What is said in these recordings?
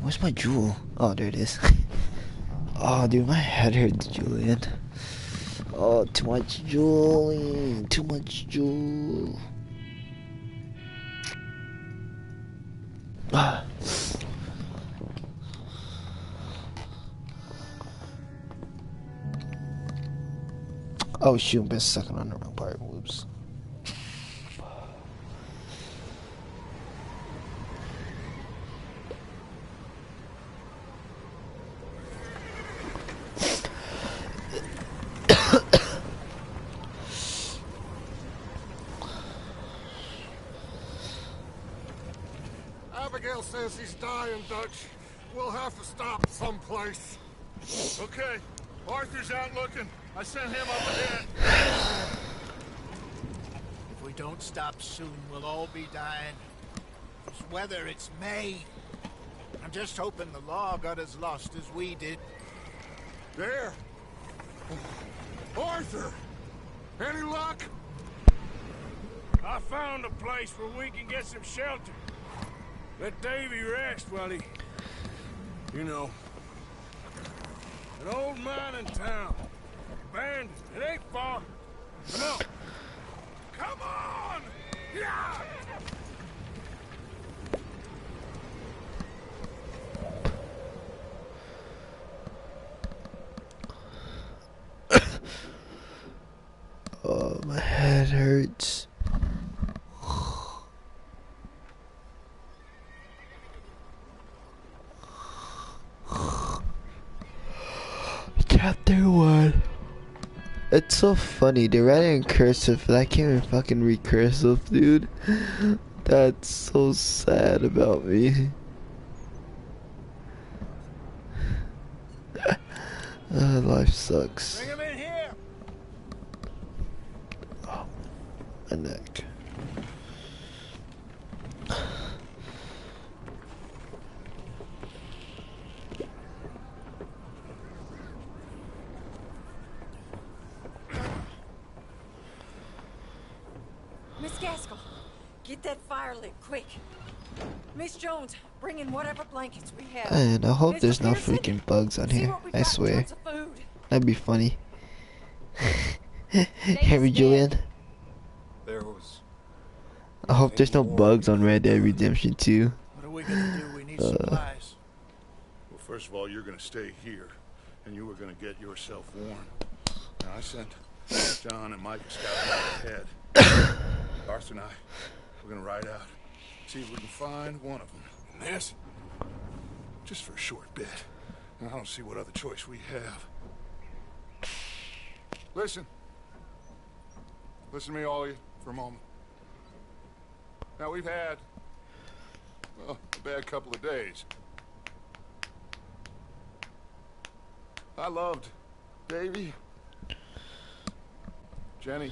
Where's my jewel? Oh, there it is. Oh, dude, my head hurts, Julian. Oh, too much jewel. Too much jewel. Ah. Oh shoot, been sucking on the wrong part. Whoops. Abigail says he's dying, Dutch. We'll have to stop someplace. Okay, Arthur's out looking. I sent him up ahead. If we don't stop soon, we'll all be dying. This weather, it's May. I'm just hoping the law got as lost as we did. There. Arthur! Any luck? I found a place where we can get some shelter. Let Davy rest while he... You know. An old mining town. Abandoned. It ain't far. Come on. Come on! Yeah! Oh, my head hurts. Chapter 1. It's so funny, they write it in cursive, but I can't even fucking read cursive, dude. That's so sad about me. Life sucks. Bring him in here! Oh, my neck. Miss Gaskell, get that fire lit, quick. Miss Jones, bring in whatever blankets we have. And I hope Mr. there's no Pearson, freaking bugs on see here. what we I got in swear. terms of food. That'd be funny. Harry Julian. There was... I hope there's no bugs on Red Dead Redemption 2. What are we gonna do? We need supplies. Well, first of all, you're gonna stay here, and you were gonna get yourself warm. Now, I sent John and Mike scouting out ahead. Arthur and I, we're gonna ride out, see if we can find one of them. And this, just for a short bit. And I don't see what other choice we have. Listen. Listen to me, all of you, for a moment. Now, we've had, well, a bad couple of days. I loved Davy, Jenny,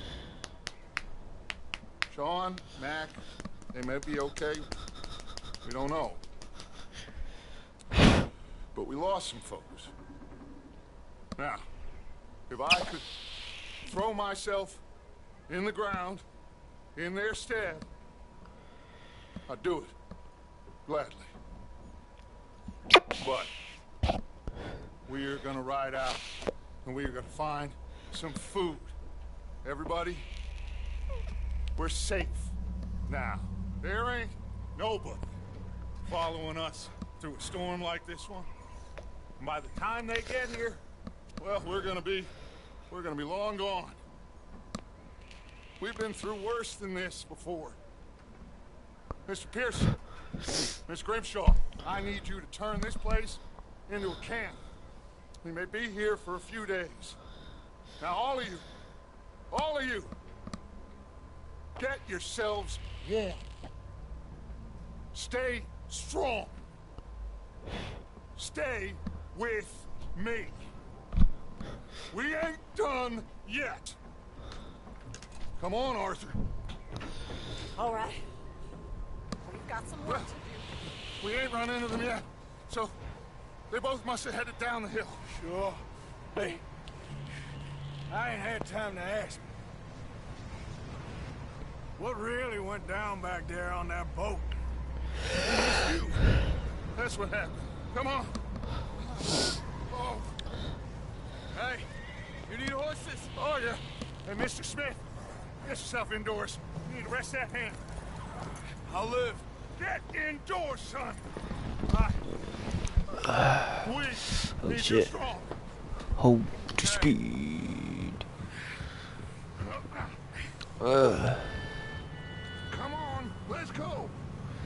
Sean, Mac. They may be okay. We don't know. But we lost some folks. Now, if I could throw myself in the ground in their stead, I'd do it. Gladly. But we're gonna ride out and we're gonna find some food. Everybody, we're safe now. There ain't nobody following us through a storm like this one. And by the time they get here, well, we're gonna be long gone. We've been through worse than this before. Mr. Pearson, Miss Grimshaw, I need you to turn this place into a camp. We may be here for a few days. Now, all of you, get yourselves warm. Stay strong. Stay with me. We ain't done yet. Come on, Arthur. All right. We've got some work to do. We ain't run into them yet, so they both must have headed down the hill. Sure. Hey, I ain't had time to ask. What really went down back there on that boat? You. That's what happened. Come on. Oh. Hey, you need horses? Oh, yeah. Hey, Mr. Smith, get yourself indoors. You need to rest that hand. I'll live. Get indoors, son. We Oh need you shit. strong. Hold to speed. Come on, let's go.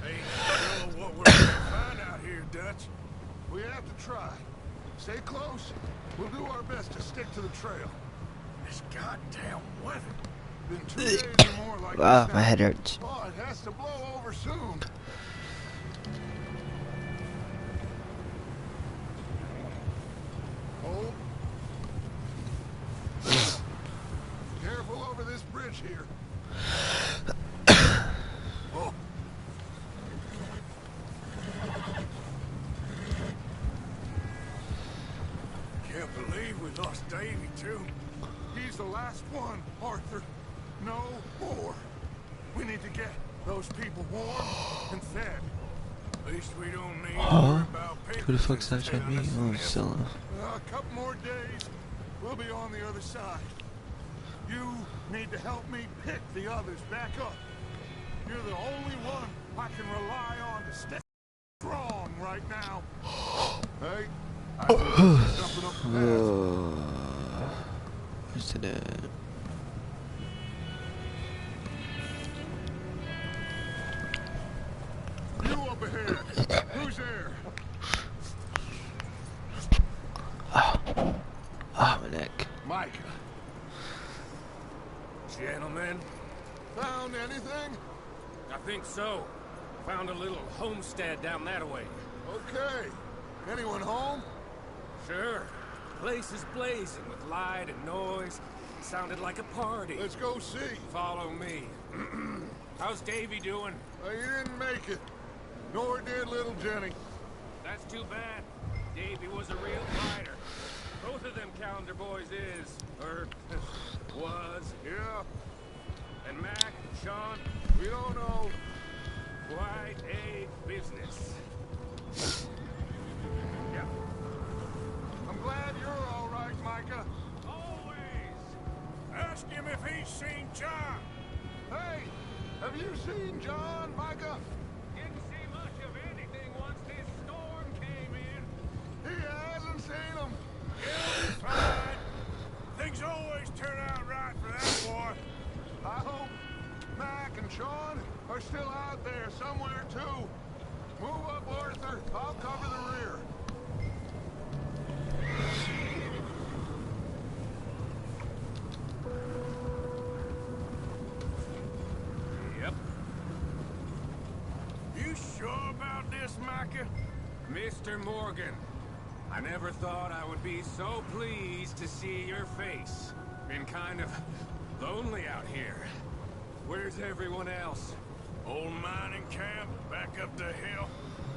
Ain't sure what we're gonna find out here, Dutch. We have to try. Stay close. We'll do our best to stick to the trail. This goddamn weather. Been 2 days or more like Wow, this my now. head hurts. Oh, it has to blow over soon. Hold. Careful over this bridge here. Oh. Can't believe we lost Davy, too. He's the last one, Arthur. No more. We need to get those people warm and fed. At least we don't need to worry about Who the fuck's that at me? Oh, Stella. a couple more days, we'll be on the other side. You need to help me pick the others back up. You're the only one I can rely on to stay strong right now. Hey, I think this is jumping up fast. Where's that? You up ahead. Who's there? Ah, my neck. Micah. Gentlemen, found anything? I think so. Found a little homestead down that way. Okay. Anyone home? Sure. Place is blazing with light and noise. Sounded like a party. Let's go see. Follow me. How's Davy doing? You didn't make it. Nor did little Jenny. That's too bad. Davy was a real fighter. Both of them Calendar boys is, or was. Yeah, And Mac, Sean, we don't know. quite a business. Yeah. I'm glad you're all right, Micah. Always. Ask him if he's seen John. Hey, have you seen John, Micah? Didn't see much of anything once this storm came in. He hasn't seen him. He'll be fine. Things always turn out right for that boy. I hope Mac and Sean are still out there somewhere, too. Move up, Arthur. I'll cover the rear. Yep. You sure about this, Micah? Mr. Morgan, I never thought I would be so pleased to see your face. Been kind of lonely out here. Where's everyone else? Old mining camp, back up the hill.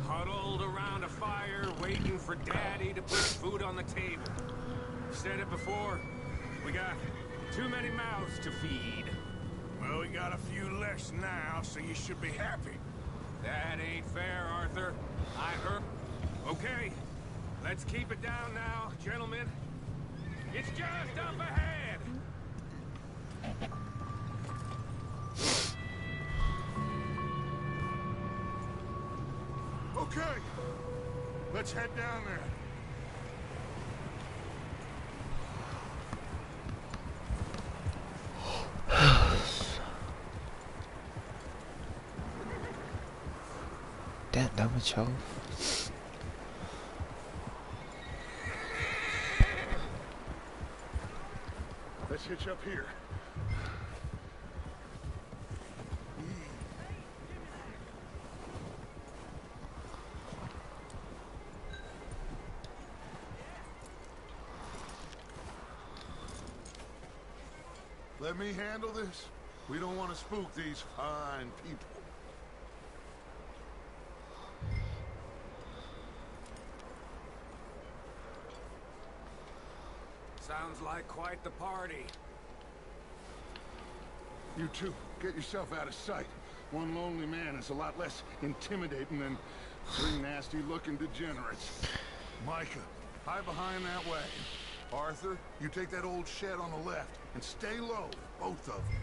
Huddled around a fire, waiting for Daddy to put food on the table. Said it before, we got too many mouths to feed. Well, we got a few less now, so you should be happy. That ain't fair, Arthur. I heard... Okay, let's keep it down now, gentlemen. It's just up ahead. Okay, let's head down there. Damn, that much health. Let's hitch up here. Let me handle this. We don't want to spook these fine people. Sounds like quite the party. You two, get yourself out of sight. One lonely man is a lot less intimidating than Three nasty-looking degenerates. Micah, hide behind that wagon. Arthur, you take that old shed on the left and stay low, both of you.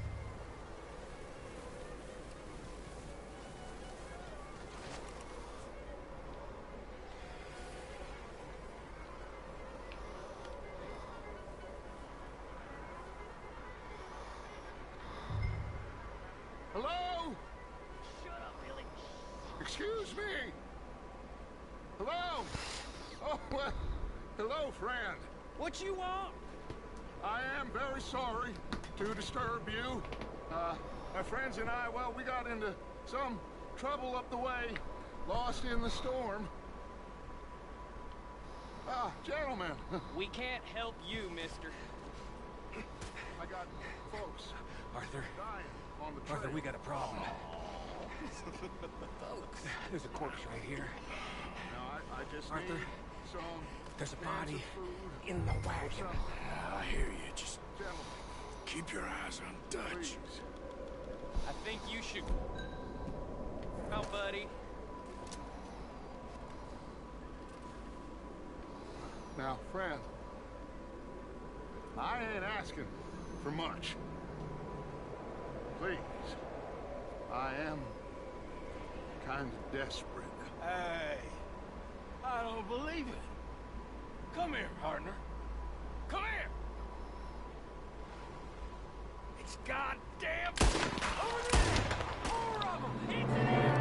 Hello? Shut up, Billy. Excuse me. Hello? Oh, well, hello, friend. What you want? I am very sorry to disturb you. My friends and I, well, we got into some trouble up the way, lost in the storm. Ah, gentlemen. We can't help you, mister. I got folks Arthur. dying on the trail. Arthur, we got a problem. There's a corpse right here. Now, I just Arthur, need some there's a cans body of food in the or wagon. something. I hear you. Just Gentlemen, keep your eyes on Dutch. please. I think you should... Oh, buddy. Now, friend, I ain't asking for much. Please, I am kind of desperate. Hey, I don't believe it. Come here, partner. Come here. It's goddamn over there. Four of them. Into there.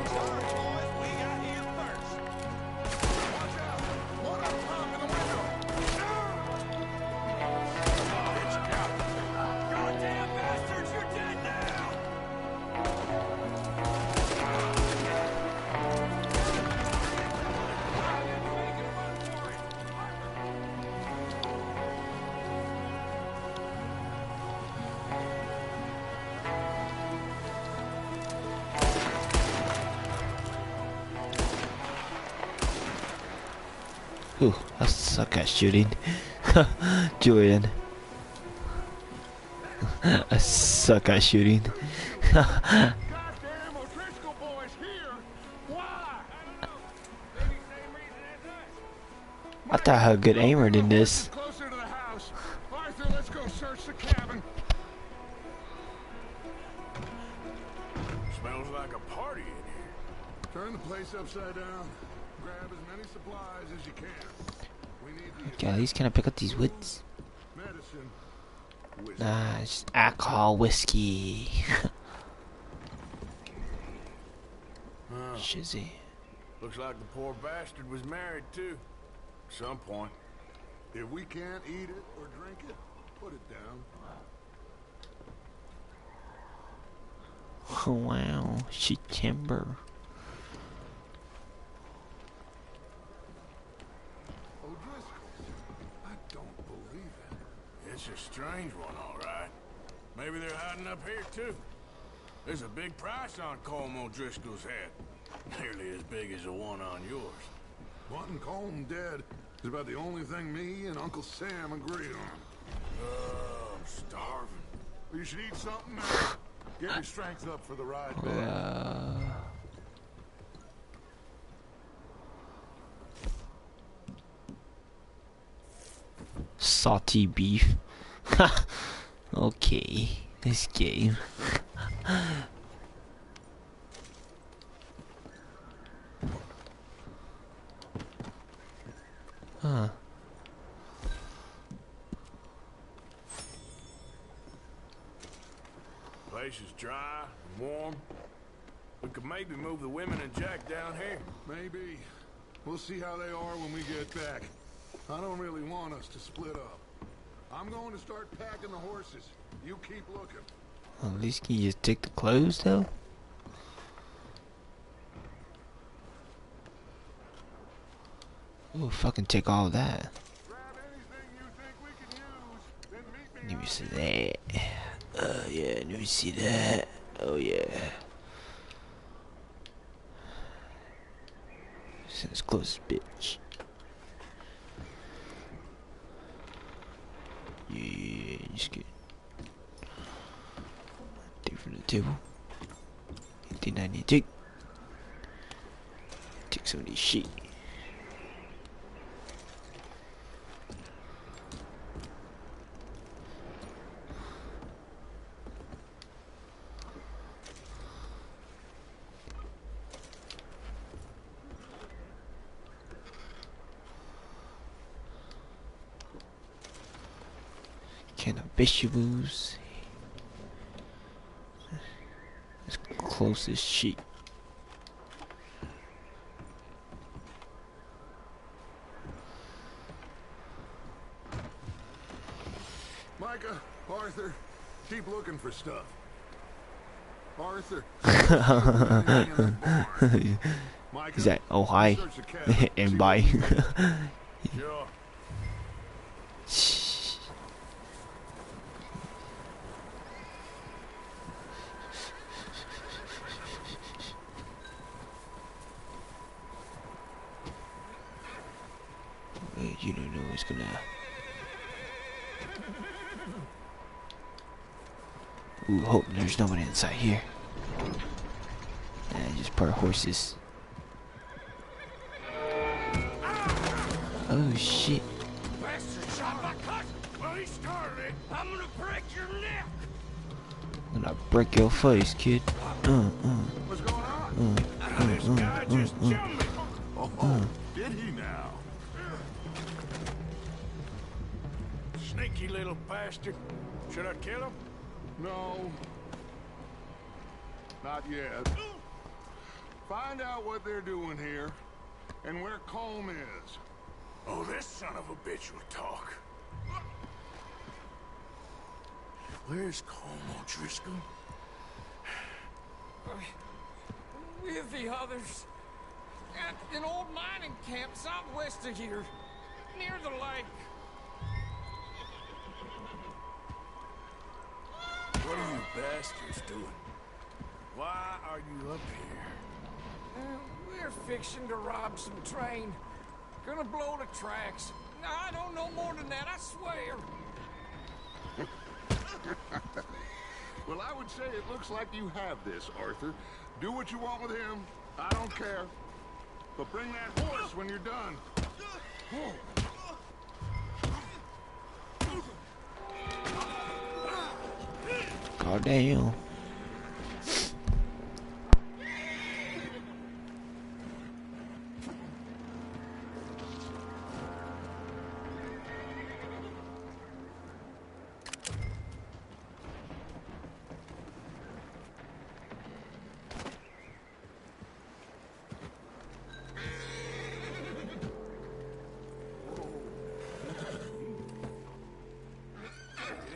Sorry, boys. We got here first. Watch out! One up top in the window! Goddamn bastards, you're dead now. Ooh, I suck at shooting. Julian. I suck at shooting. Goddamn O'Driscoll boys here! Why? I don't know. Maybe same reason as us. I thought I had a good aimer than this. Closer to the house. Arthur, let's go search the cabin. Smells like a party in here. Turn the place upside down. Grab as many supplies as you can. We need the Yeah, at least can I pick up these woods? medicine. Whiskey. Nah, it's just alcohol, whiskey. Shizzy. Looks like the poor bastard was married too. At some point. If we can't eat it or drink it, put it down. Oh wow, she timber. O'Driscoll. I don't believe it. It's a strange one, all right. Maybe they're hiding up here too. There's a big price on Colm O'Driscoll's head. Nearly as big as the one on yours. Wanting Colm dead is about the only thing me and Uncle Sam agree on. I'm starving. You should eat something now. Get your strength up for the ride back. Salty beef. Okay, this game. Huh. Place is dry and warm. We could maybe move the women and Jack down here. Maybe. We'll see how they are when we get back. I don't really want us to split up. I'm going to start packing the horses. You keep looking. Well, at least can you just take the clothes though? Ooh, fucking take all of that. Grab anything you think we can use, then meet me Let me out see here. that. Yeah, let me see that. Oh yeah. Since close, bitch. Yeah, just get. Thing for the table. 1892. Take some of these sheet. Can of vegetables. As close as sheep. Micah, Arthur, keep looking for stuff. Arthur. Micah, He's like, oh hi, search the cabin. and See bye. Sure. You don't know what's gonna. Ooh, hope there's nobody inside here. Just part horses. Oh shit! Bastard shot my cousin. Well, he started. I'm gonna break your neck. I'm gonna break your face, kid. What's going on? This guy just jumped me. Oh, did he now? Sneaky little bastard. Should I kill him? No. Not yet. Find out what they're doing here and where Colm is. Oh, this son of a bitch will talk. Where's Colm O'Driscoll? With the others. At an old mining camp southwest of here. Near the lake. What are you bastards doing? Why are you up here? We're fixing to rob some train. Gonna blow the tracks. I don't know more than that, I swear. Well, I would say it looks like you have this, Arthur. Do what you want with him. I don't care. But bring that horse when you're done. God damn.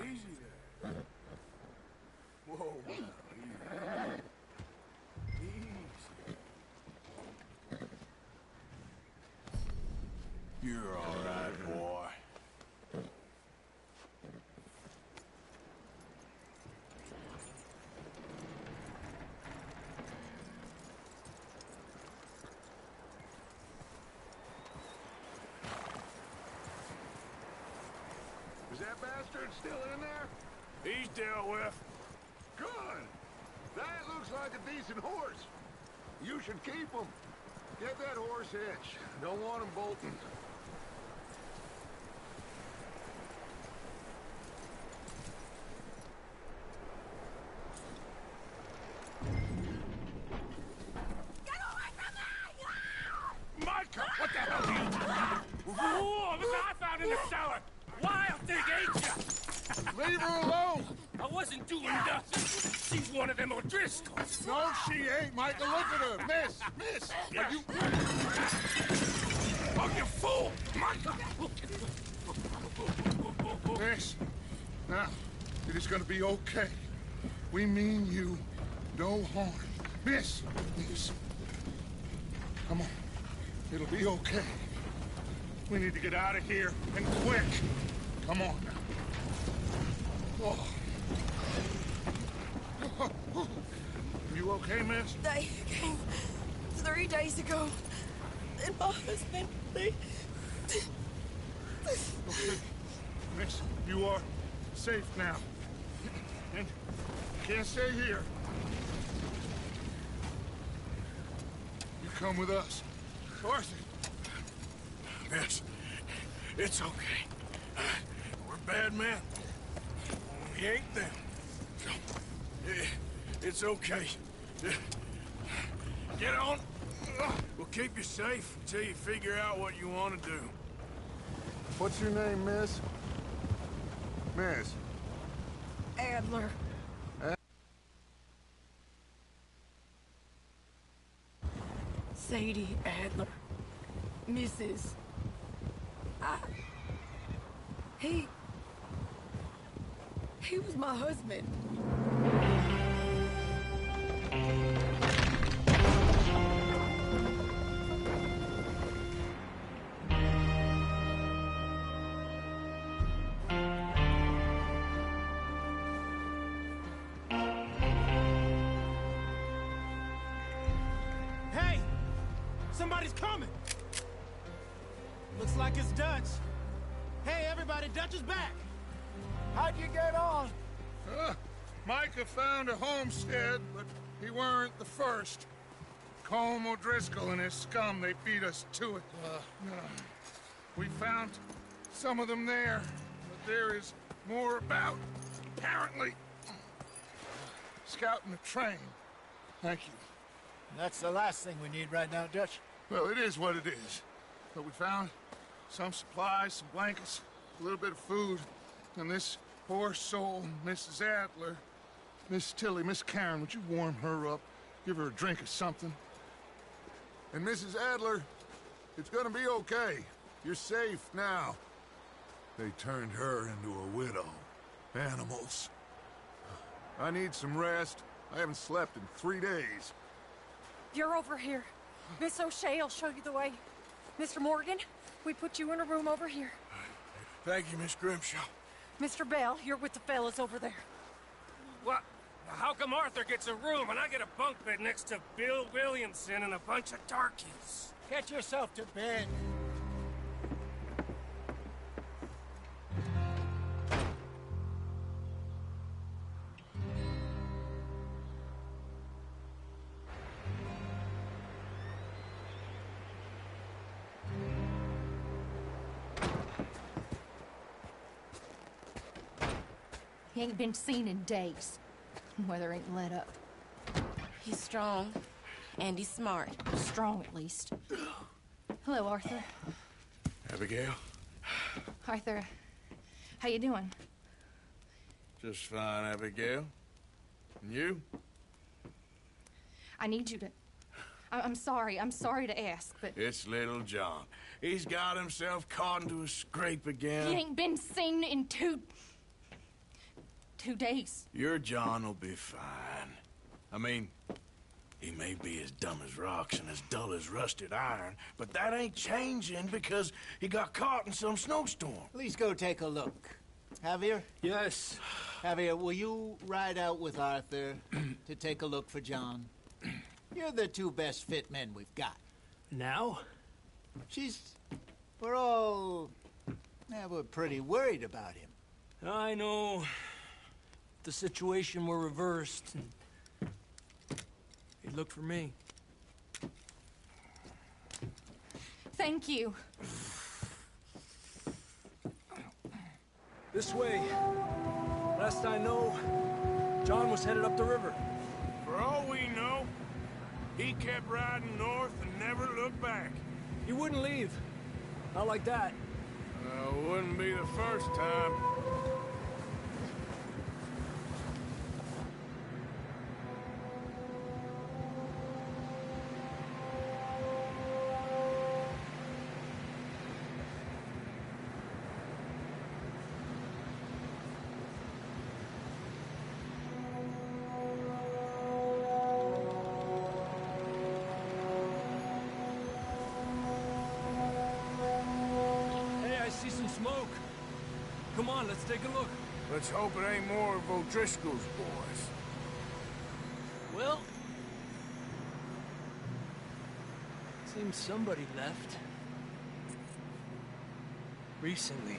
Easy there. Whoa. Easy. You're all right, boy. Is that bastard still in there? He's dealt with. Good. That looks like a decent horse. You should keep him. Get that horse hitched. Don't want him bolting. Micah, what the hell are you doing? Whoa, look what I found in the cellar. Wild thing, ain't ya? Leave her alone. I wasn't doing nothing. She's one of them O'Driscolls. No, she ain't, Micah. Look at her. Miss. Are you... Oh, you fool! Micah! Miss. Now, it is gonna be okay. We mean you no harm. Miss. Come on. It'll be okay. We need to get out of here, and quick. Come on now. Oh. You okay, miss? They came 3 days ago. And my husband, they... Okay. Miss, you are safe now. And you can't stay here. come with us. Arthur. Yes, it's okay. We're bad men. We ain't them. So, it's okay. Get on. We'll keep you safe until you figure out what you want to do. What's your name, miss? Miss. Adler. Sadie Adler. Mrs. He was my husband. Hey! Somebody's coming! Looks like it's Dutch. Hey, everybody, Dutch is back! How'd you get on? Micah found a homestead, but he weren't the first. Colm O'Driscoll and his scum, they beat us to it. We found some of them there, but there is more about, apparently. Scouting the train. Thank you. That's the last thing we need right now, Dutch. Well, it is what it is. But we found some supplies, some blankets, a little bit of food, and this poor soul, Mrs. Adler. Miss Tilly, Miss Karen, would you warm her up? Give her a drink or something? And Mrs. Adler, it's gonna be okay. You're safe now. They turned her into a widow. Animals. I need some rest. I haven't slept in 3 days. You're over here. Miss O'Shea will show you the way. Mr. Morgan, we put you in a room over here. Thank you, Miss Grimshaw. Mr. Bell, you're with the fellas over there. What? How come Arthur gets a room and I get a bunk bed next to Bill Williamson and a bunch of darkies? Get yourself to bed. He ain't been seen in days. Weather ain't let up. He's strong, and he's smart. Strong, at least. Hello, Arthur. Abigail? Arthur, how you doing? Just fine, Abigail. And you? I need you to... I'm sorry to ask, but... It's little John. He's got himself caught into a scrape again. He ain't been seen in two days. Your John will be fine. I mean, he may be as dumb as rocks and as dull as rusted iron, but that ain't changing because he got caught in some snowstorm. Please go take a look. Javier? Yes. Javier, will you ride out with Arthur to take a look for John? You're the two best fit men we've got. Now? We're pretty worried about him. I know. The situation were reversed, and he'd look for me. Thank you. This way. Last I know, John was headed up the river. For all we know, he kept riding north and never looked back. He wouldn't leave. Not like that. Wouldn't be the first time. Smoke. Come on, let's take a look. Let's hope it ain't more of O'Driscoll's boys. Well, seems somebody left. Recently.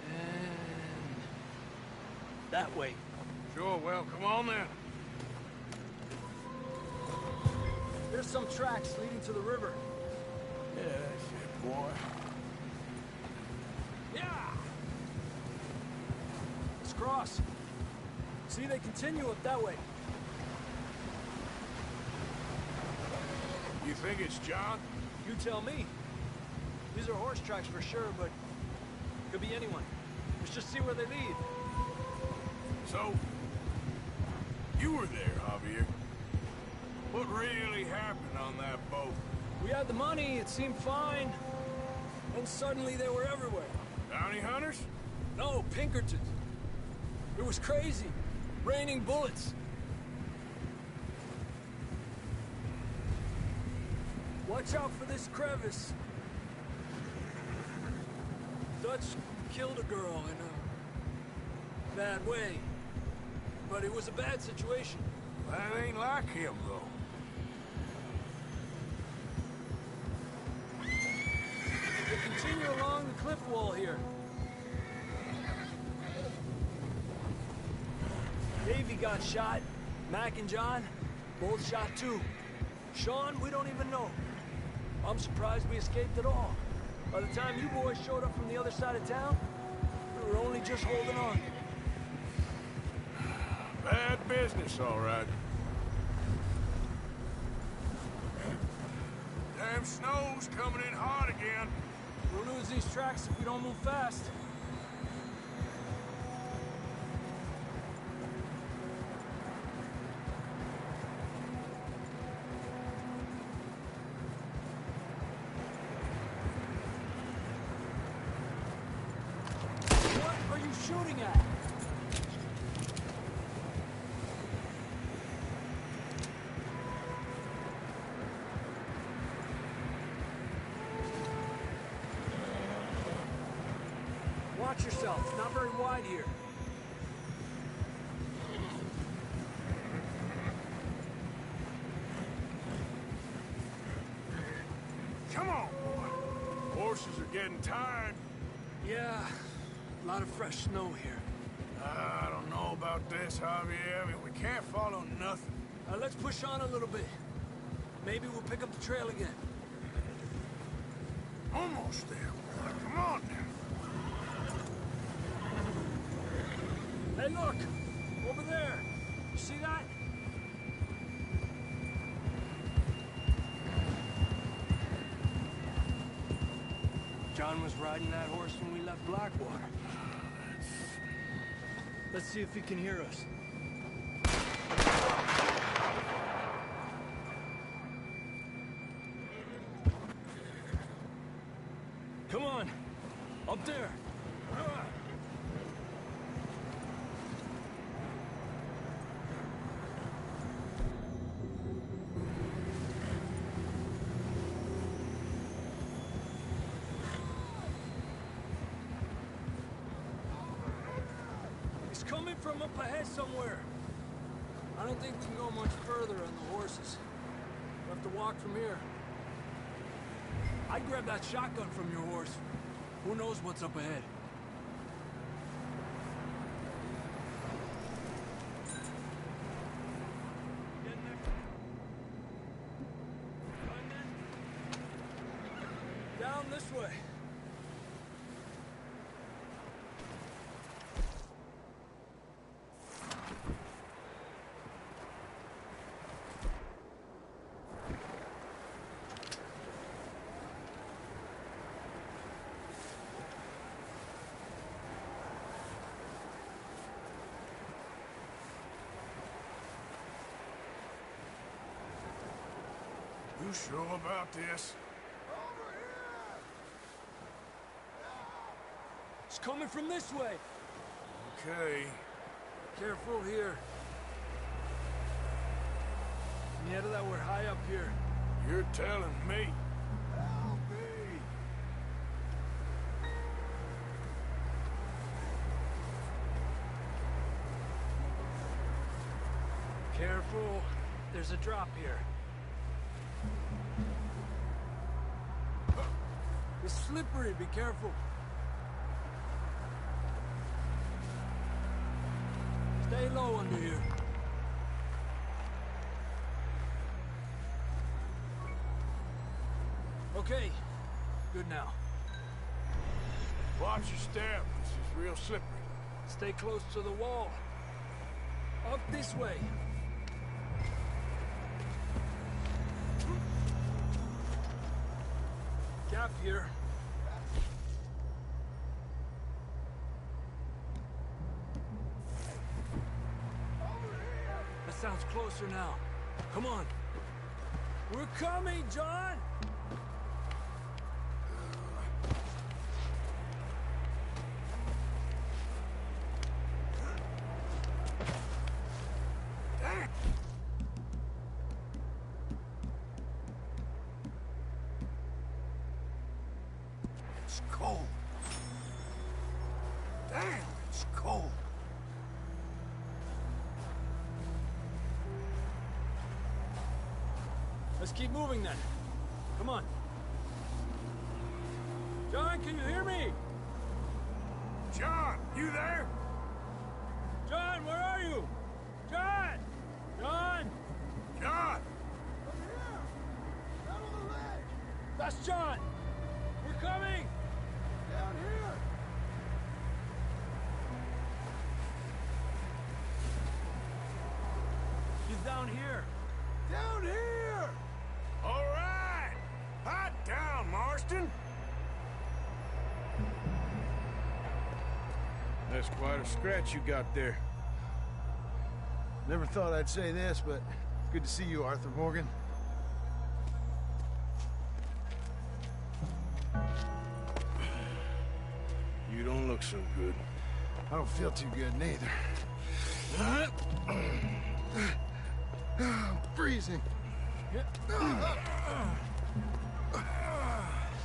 And that way. Sure, well, come on then. There's some tracks leading to the river. Yeah, that's it, boy. Yeah! Let's cross. See, they continue up that way. You think it's John? You tell me. These are horse tracks for sure, but could be anyone. Let's just see where they lead. So, you were there, Javier. What really happened on that boat? We had the money, it seemed fine. And suddenly they were everywhere. Bounty hunters? No, Pinkertons. It was crazy. Raining bullets. Watch out for this crevice. Dutch killed a girl in a bad way. But it was a bad situation. That ain't like him, though. They continue along the cliff wall here. Davey got shot. Mac and John, both shot too. Sean, we don't even know. I'm surprised we escaped at all. By the time you boys showed up from the other side of town, we were only just holding on. Bad business, all right. Damn snow's coming in hard again. We'll lose these tracks if we don't move fast. What are you shooting at? Watch yourself. It's not very wide here. Come on, boy. Horses are getting tired. Yeah, a lot of fresh snow here. I don't know about this, Javier. I mean, we can't follow nothing. Let's push on a little bit. Maybe we'll pick up the trail again. Almost there, boy. Come on now. Hey, look! Over there! You see that? John was riding that horse when we left Blackwater. Let's see if he can hear us. Come on! Up there! He's coming from up ahead somewhere. I don't think we can go much further on the horses. We'll have to walk from here. I'd grab that shotgun from your horse. Who knows what's up ahead? Down this way. You sure about this? It's coming from this way. Okay. Careful here. Mierda, we're high up here. You're telling me. Careful. There's a drop here. It's slippery, be careful. Stay low under here. Okay. Good now. Watch your step. This is real slippery. Stay close to the wall. Up this way. Cap here. That sounds closer now. Come on. We're coming, John! It's cold. Damn, it's cold. Let's keep moving then. Come on. John, can you hear me? John, you there? John, where are you? John! John! John! That's John! We're coming! Down here! He's down here. Down here! All right! Hot down, Marston! That's quite a scratch you got there. Never thought I'd say this, but it's good to see you, Arthur Morgan. You don't look so good. I don't feel too good, neither. I'm freezing.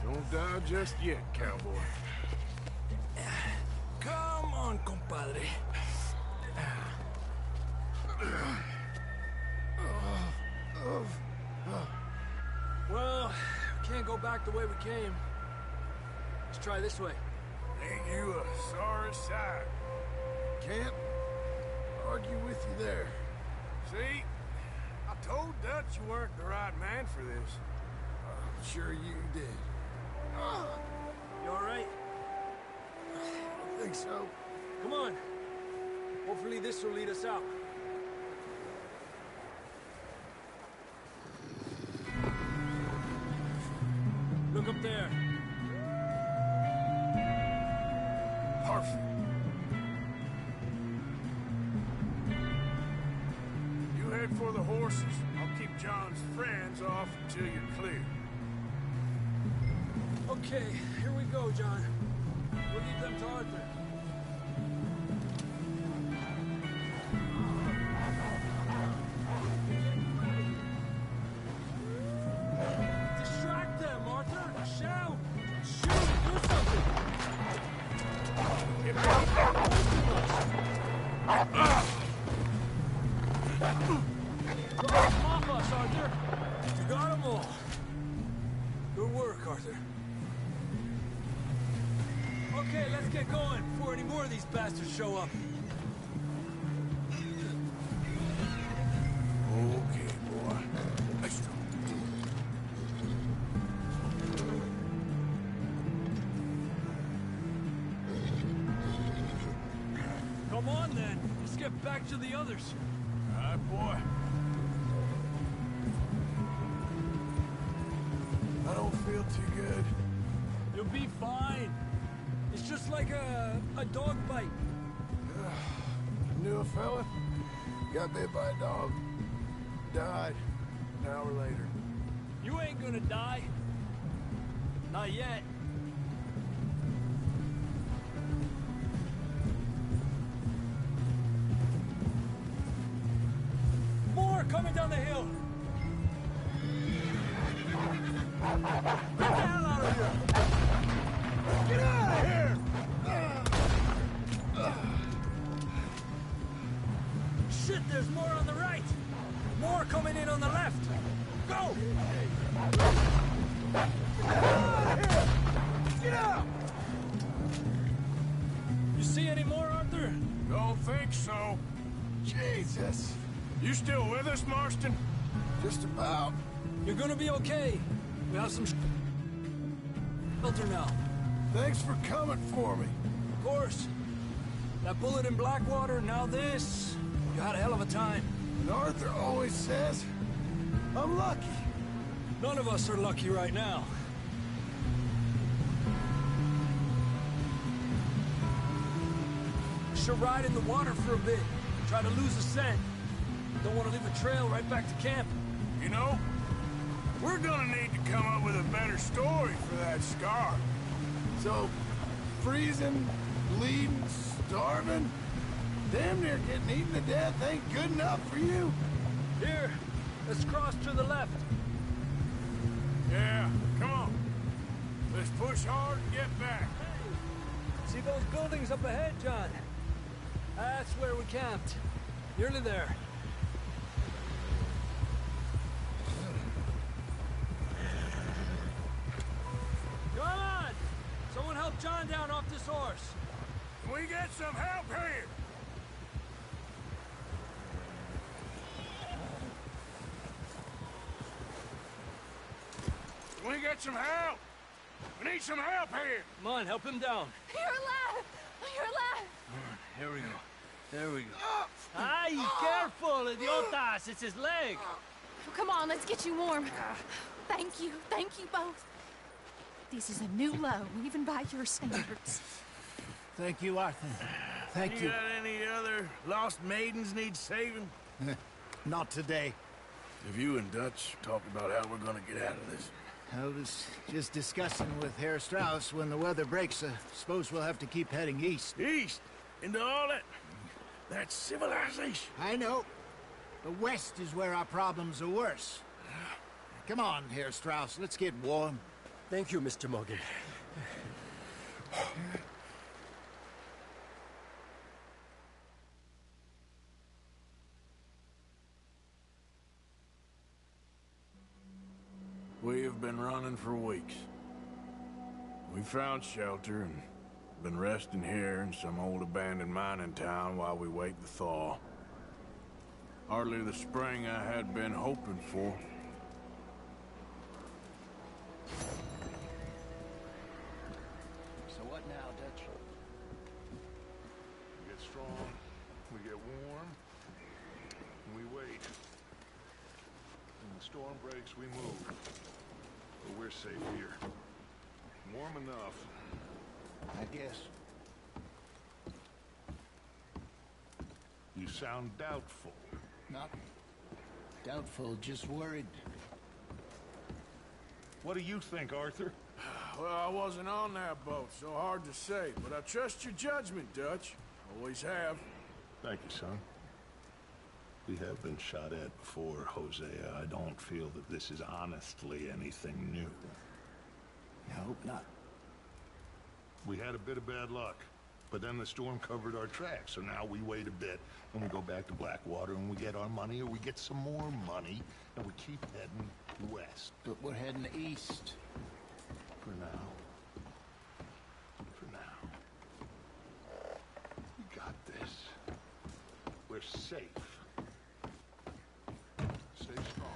Don't die just yet, cowboy. Come on, compadre. Well, can't go back the way we came. Let's try this way. Ain't you a sorry sight? Can't argue with you there. See? I told Dutch you weren't the right man for this. I'm sure you did. You all right? I think so. Come on. Hopefully this will lead us out. Look up there. Perfect. You head for the horses. I'll keep John's friends off until you're clear. Okay, here we go, John. We'll leave them to Arthur. Distract them, Arthur! Shout! Shoot! Do something! Come off us, Arthur! You got them all. Good work, Arthur. Okay, let's get going before any more of these bastards show up. Okay, boy. Let's go. Come on, then. Let's get back to the others. All right, boy. I don't feel too good. You'll be fine. It's just like a dog bite. Knew a fella, got bit by a dog, died an hour later. You ain't gonna die. Not yet. More coming down the hill. Get the hell out of here! Get out of here! Shit, there's more on the right. More coming in on the left. Go! Get out of here! Get out! You see any more, Arthur? Don't think so. Jesus! You still with us, Marston? Just about. You're gonna be okay. We have some shelter now. Thanks for coming for me. Of course. That bullet in Blackwater, now this. You had a hell of a time. And Arthur always says, I'm lucky. None of us are lucky right now. Should ride in the water for a bit. Try to lose a scent. Don't want to leave a trail right back to camp. You know, we're gonna need to come up with a better story for that scar. So, freezing, bleeding, starving, damn near getting eaten to death ain't good enough for you. Here, let's cross to the left. Yeah, come on. Let's push hard and get back. See those buildings up ahead, John? That's where we camped. Nearly there. Come on! Someone help John down off this horse. Can we get some help here? Can we get some help? We need some help here. Come on, help him down. You're alive! You're alive! Here we go. There we go. Ay, careful, idiotas! It's his leg. Come on, let's get you warm. Thank you both. This is a new low, even by your standards. Thank you, Arthur. Thank you. Got any other lost maidens need saving? Not today. Have you and Dutch talked about how we're gonna get out of this? I was just discussing with Herr Strauss when the weather breaks. I suppose we'll have to keep heading east. East? Into all that civilization. I know. But west is where our problems are worse. Come on, Herr Strauss, let's get warm. Thank you, Mr. Morgan. We have been running for weeks. We found shelter and been resting here in some old abandoned mining town while we wait the thaw. Hardly the spring I had been hoping for. So what now, Dutch? We get strong, we get warm, and we wait. When the storm breaks, we move. But we're safe here. Warm enough. I guess. You sound doubtful. Not doubtful, just worried. What do you think, Arthur? Well, I wasn't on that boat, so hard to say. But I trust your judgment, Dutch. Always have. Thank you, son. We have been shot at before, Hosea. I don't feel that this is honestly anything new. I hope not. We had a bit of bad luck, but then the storm covered our tracks, so now we wait a bit, and we go back to Blackwater, and we get our money, or we get some more money, and we keep heading west. But we're heading east. For now. For now. We got this. We're safe. Stay strong.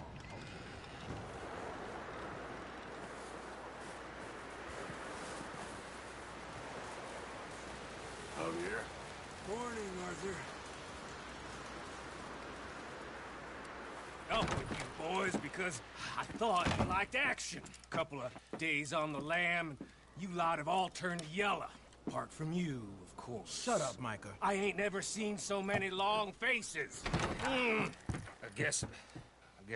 Javier. Morning, Arthur. Up with you boys because I thought you liked action. Couple of days on the lam, and you lot have all turned yellow. Apart from you, of course. Shut up, Micah. I ain't never seen so many long faces. I guess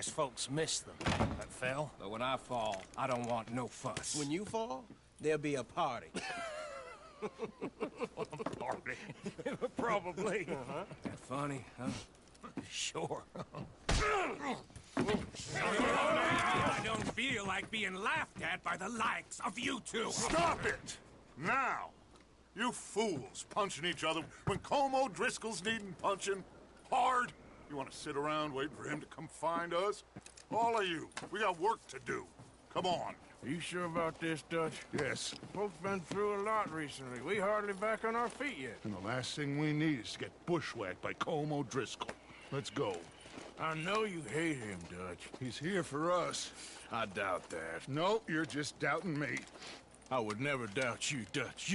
folks miss them. That fell. But when I fall, I don't want no fuss. When you fall, there'll be a party. Party. Probably. That funny, huh? Sure. I don't feel like being laughed at by the likes of you two. Stop it! Now! You fools punching each other when Como Driscoll's needing punching hard. You want to sit around waiting for him to come find us? All of you, we got work to do. Come on. Are you sure about this, Dutch? Yes. Folks been through a lot recently. We hardly back on our feet yet. And the last thing we need is to get bushwhacked by Como Driscoll. Let's go. I know you hate him, Dutch. He's here for us. I doubt that. No, you're just doubting me. I would never doubt you, Dutch.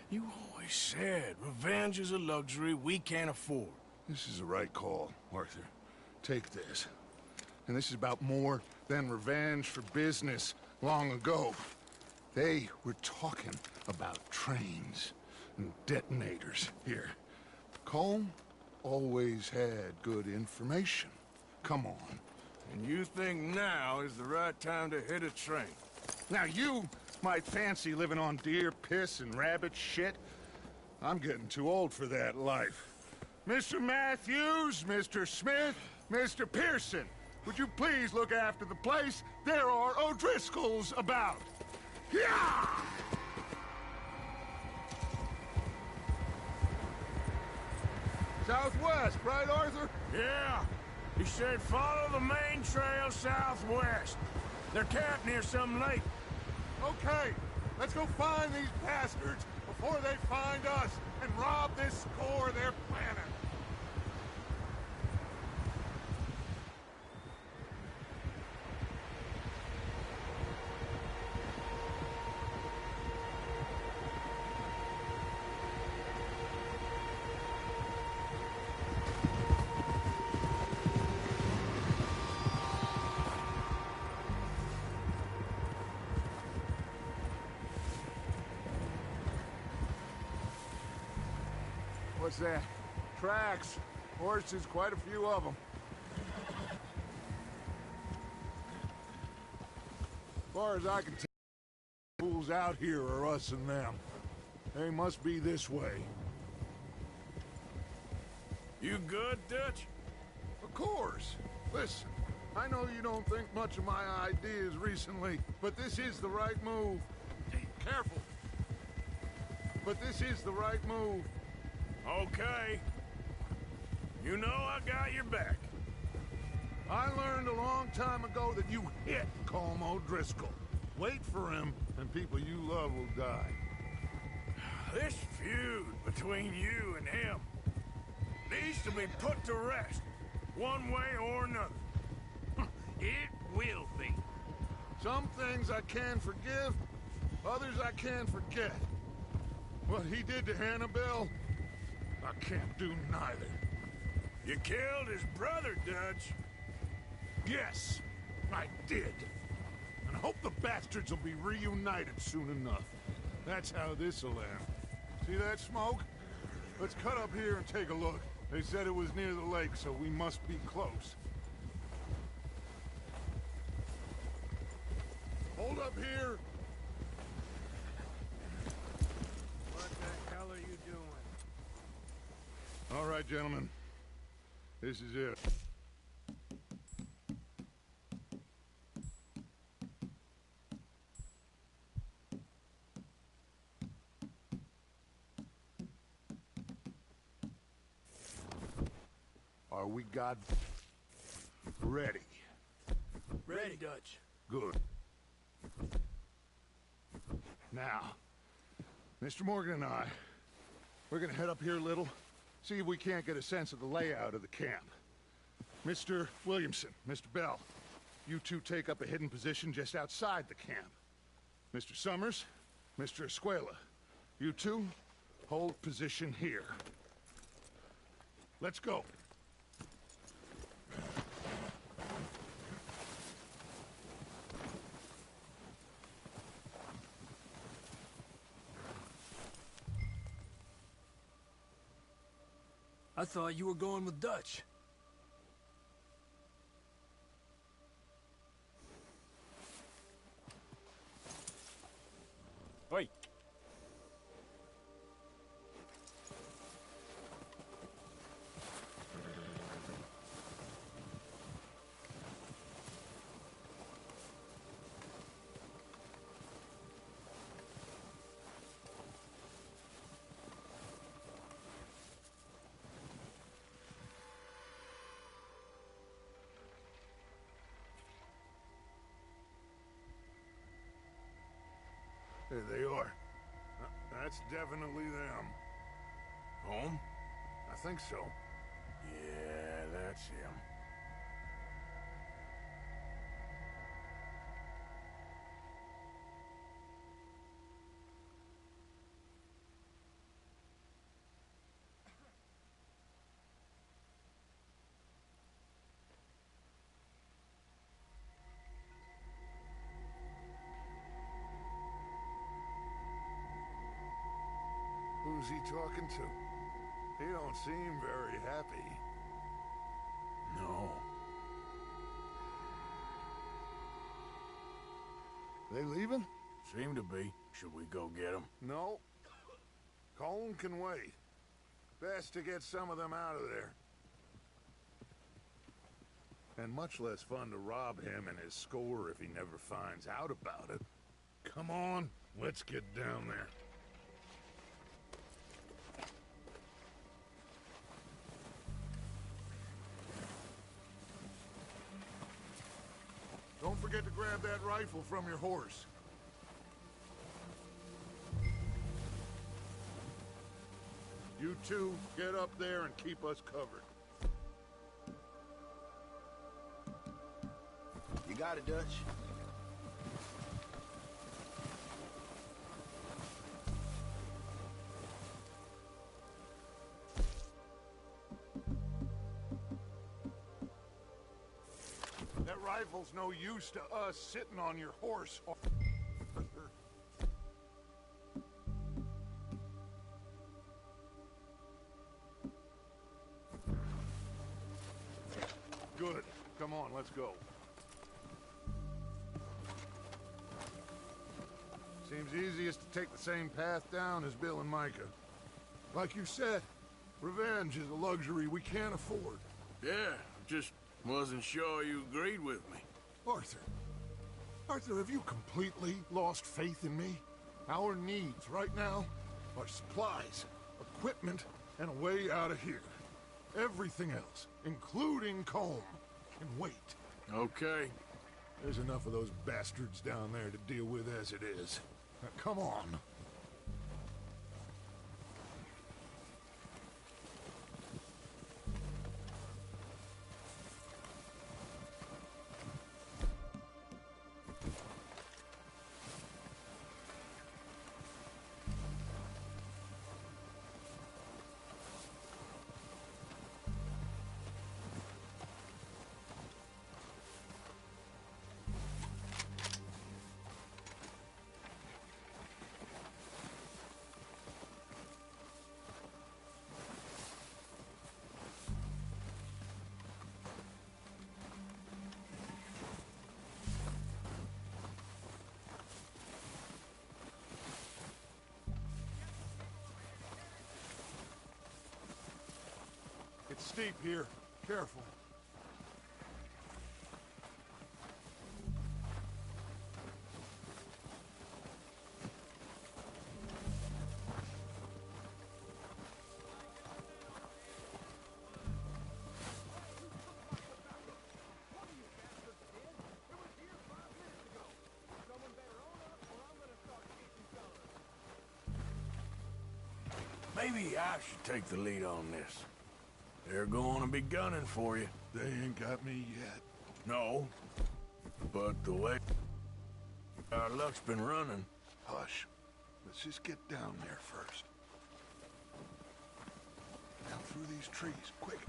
You always said revenge is a luxury we can't afford. This is the right call, Arthur. Take this. And this is about more than revenge for business long ago. They were talking about trains and detonators here. Colm always had good information. Come on. And you think now is the right time to hit a train? Now you might fancy living on deer piss and rabbit shit. I'm getting too old for that life. Mr. Matthews, Mr. Smith, Mr. Pearson, would you please look after the place? There are O'Driscolls about. Yeah! Southwest, right, Arthur? Yeah. He said follow the main trail southwest. They're camped near some lake. Okay, let's go find these bastards before they find us and rob this score they're planning. What's that? Tracks. Horses, quite a few of them. As far as I can tell, the fools out here are us and them. They must be this way. You good, Dutch? Of course. Listen, I know you don't think much of my ideas recently, but this is the right move. Careful. But this is the right move. Okay. You know I got your back. I learned a long time ago that you hit Colm O'Driscoll. Wait for him, and people you love will die. This feud between you and him needs to be put to rest, one way or another. It will be. Some things I can forgive, others I can't forget. What he did to Annabelle, I can't do neither. You killed his brother, Dutch. Yes, I did. And I hope the bastards will be reunited soon enough. That's how this'll end. See that smoke? Let's cut up here and take a look. They said it was near the lake, so we must be close. Hold up here. What the hell are you doing? All right, gentlemen. This is it. Are we ready? Ready, Dutch. Good. Now, Mr. Morgan and I, we're gonna head up here a little, see if we can't get a sense of the layout of the camp. Mr. Williamson, Mr. Bell, you two take up a hidden position just outside the camp. Mr. Summers, Mr. Escuela, you two hold position here. Let's go. I thought you were going with Dutch. Oi. There they are. That's definitely them. Home? I think so. Yeah, that's him. he talking to? He don't seem very happy. No. They leaving? Seem to be. Should we go get them? No. Colm can wait. Best to get some of them out of there. And much less fun to rob him and his score if he never finds out about it. Come on, let's get down there. Don't forget to grab that rifle from your horse. You two, get up there and keep us covered. You got it, Dutch. That rifle's no use to us sitting on your horse. Good. Come on, let's go. Seems easiest to take the same path down as Bill and Micah. Like you said, revenge is a luxury we can't afford. Yeah, just wasn't sure you agreed with me. Arthur, have you completely lost faith in me? Our needs right now are supplies, equipment, and a way out of here. Everything else, including Colm, can wait. Okay. There's enough of those bastards down there to deal with as it is. Now, come on. It's steep here. Careful. Maybe I should take the lead on this. They're going to be gunning for you. They ain't got me yet. No. But the way our luck's been running... Hush. Let's just get down there first. Down through these trees, quick.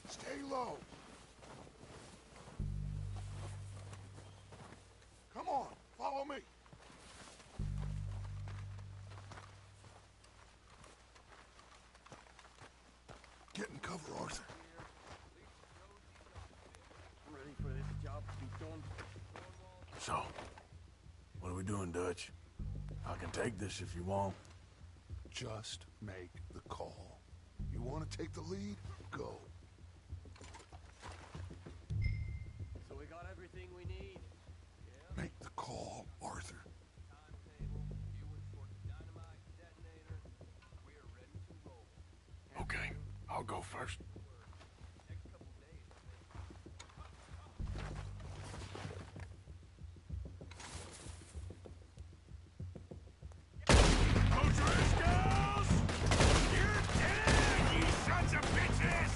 Stay low. Come on, follow me. Get in cover, Arthur. Ready for this job to be done. So, what are we doing, Dutch? I can take this if you want. Just make the call. You want to take the lead? Go. So we got everything we need. Yeah. Make the call, Arthur. Timetable, fuel for the dynamite detonator. We are ready to roll. Okay, I'll go first. Next couple days. O'Driscolls! You're dead, you sons of bitches!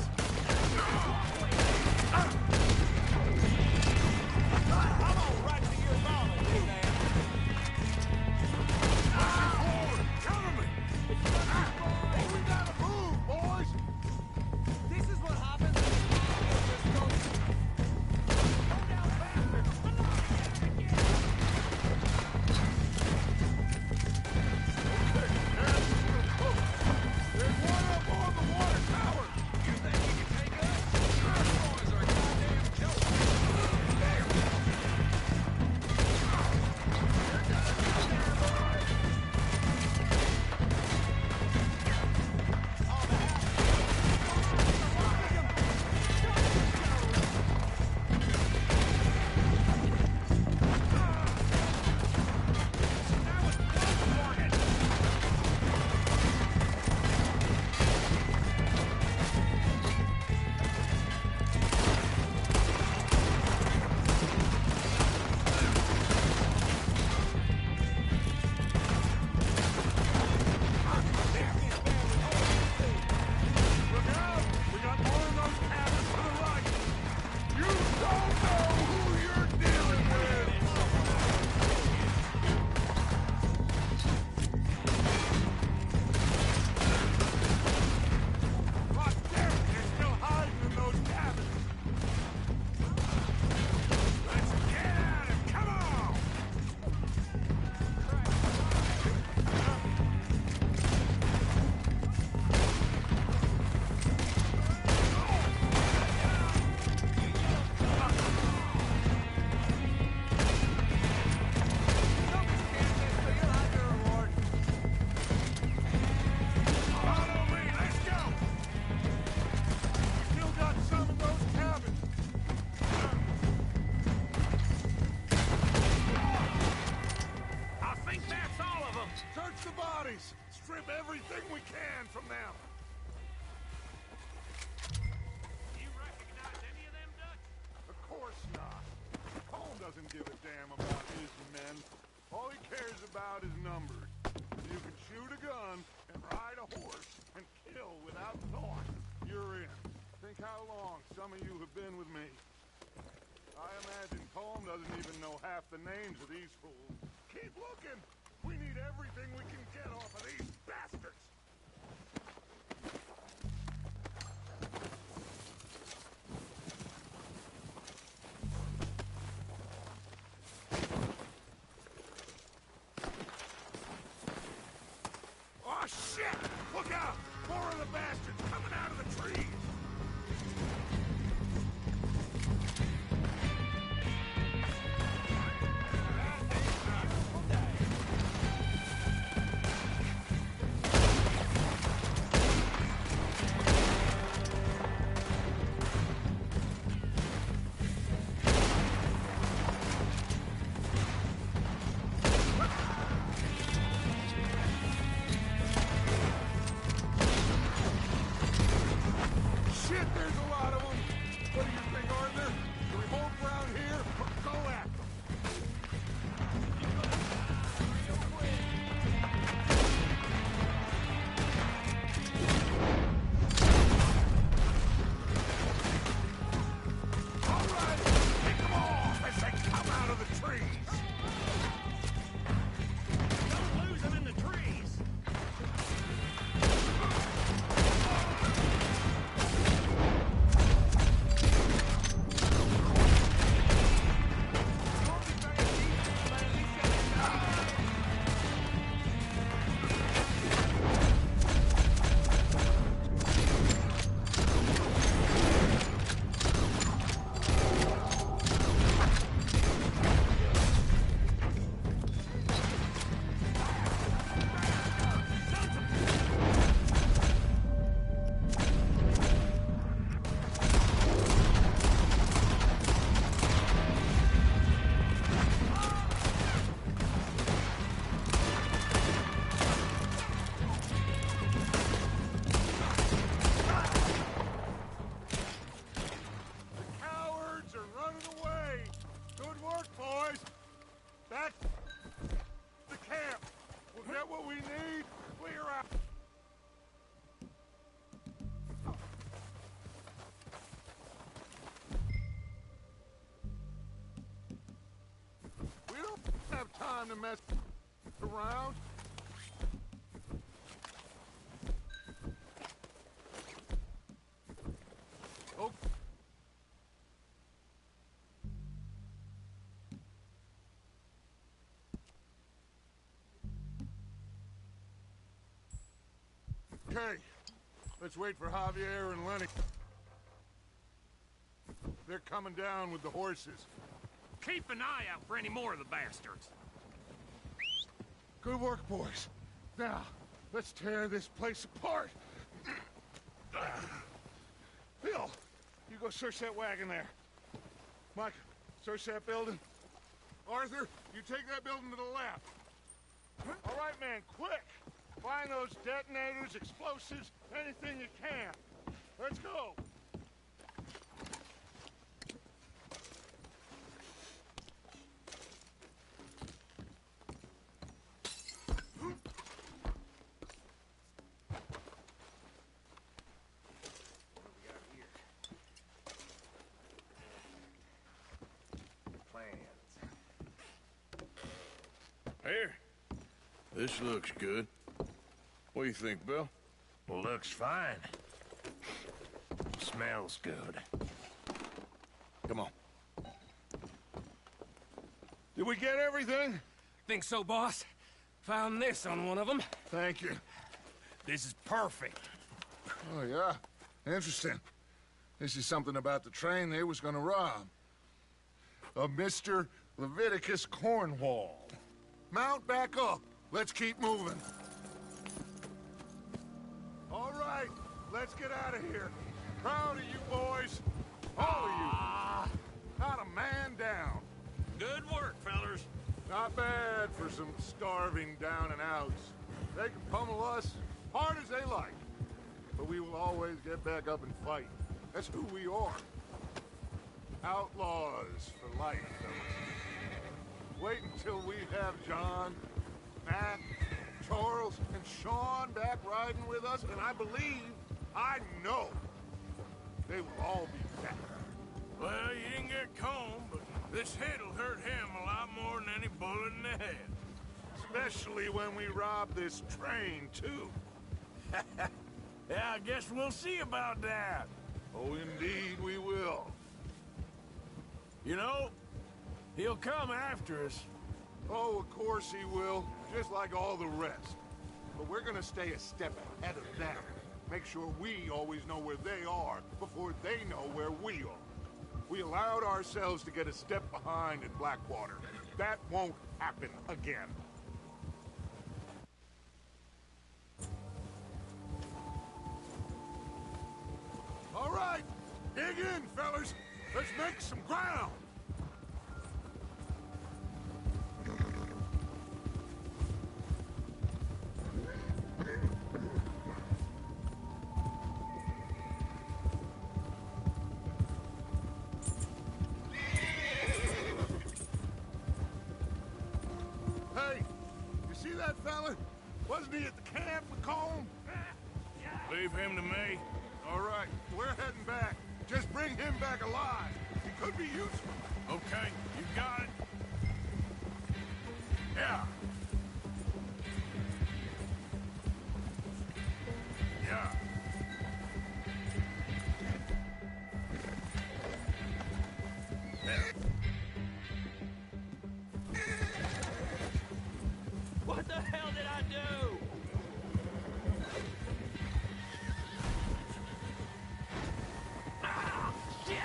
how long some of you have been with me. I imagine Colm doesn't even know half the names of these fools. Keep looking! We need everything we can get off of these bastards! Oh, shit! Look out! More of the bastards coming out of the trees! Time to mess around. Oh. Okay, let's wait for Javier and Lenny. They're coming down with the horses. Keep an eye out for any more of the bastards. Good work, boys. Now, let's tear this place apart. Bill, you go search that wagon there. Mike, search that building. Arthur, you take that building to the left. All right, man, quick. Find those detonators, explosives, anything you can. Let's go. Here. This looks good. What do you think, Bill? Looks fine. Smells good. Come on. Did we get everything? Think so, boss? Found this on one of them. Thank you. This is perfect. Oh, yeah? Interesting. This is something about the train they was gonna rob. Of Mr. Leviticus Cornwall. Mount back up. Let's keep moving. All right, let's get out of here. Proud of you boys. All of you. Not a man down. Good work, fellers. Not bad for some starving down and outs. They can pummel us hard as they like. But we will always get back up and fight. That's who we are. Outlaws for life, fellas. Wait until we have John, Matt, Charles, and Sean back riding with us, and I believe, I know, they will all be back. Well, you didn't get Colm, but this hit'll hurt him a lot more than any bullet in the head. Especially when we rob this train, too. Yeah, I guess we'll see about that. Oh, indeed we will. You know, he'll come after us. Oh, of course he will, just like all the rest. But we're gonna stay a step ahead of them. Make sure we always know where they are before they know where we are. We allowed ourselves to get a step behind in Blackwater. That won't happen again. All right, dig in, fellas. Let's make some ground. Hey, you see that fella? Wasn't he at the camp with Colm? Leave him to me. All right, we're heading back. Just bring him back alive. He could be useful. Okay, you got it. Yeah. Yeah. What the hell did I do? Ah, shit!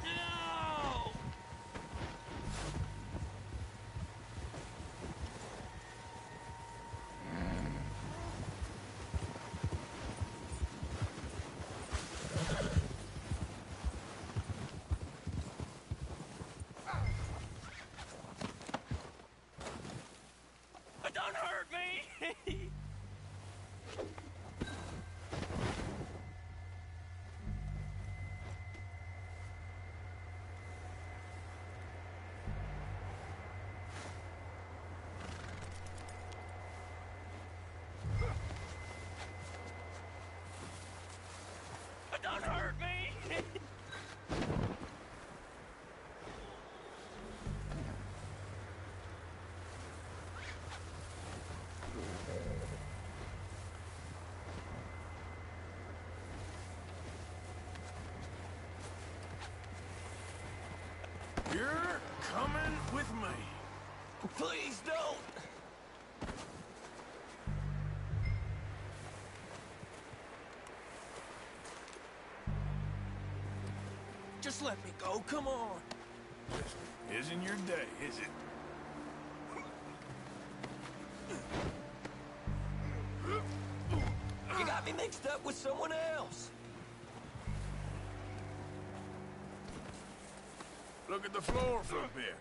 No! Don't hurt me! Don't hurt me! You're coming with me. Please don't! Just let me go, come on! Isn't your day, is it? You got me mixed up with someone else! Look at the floor for a bit.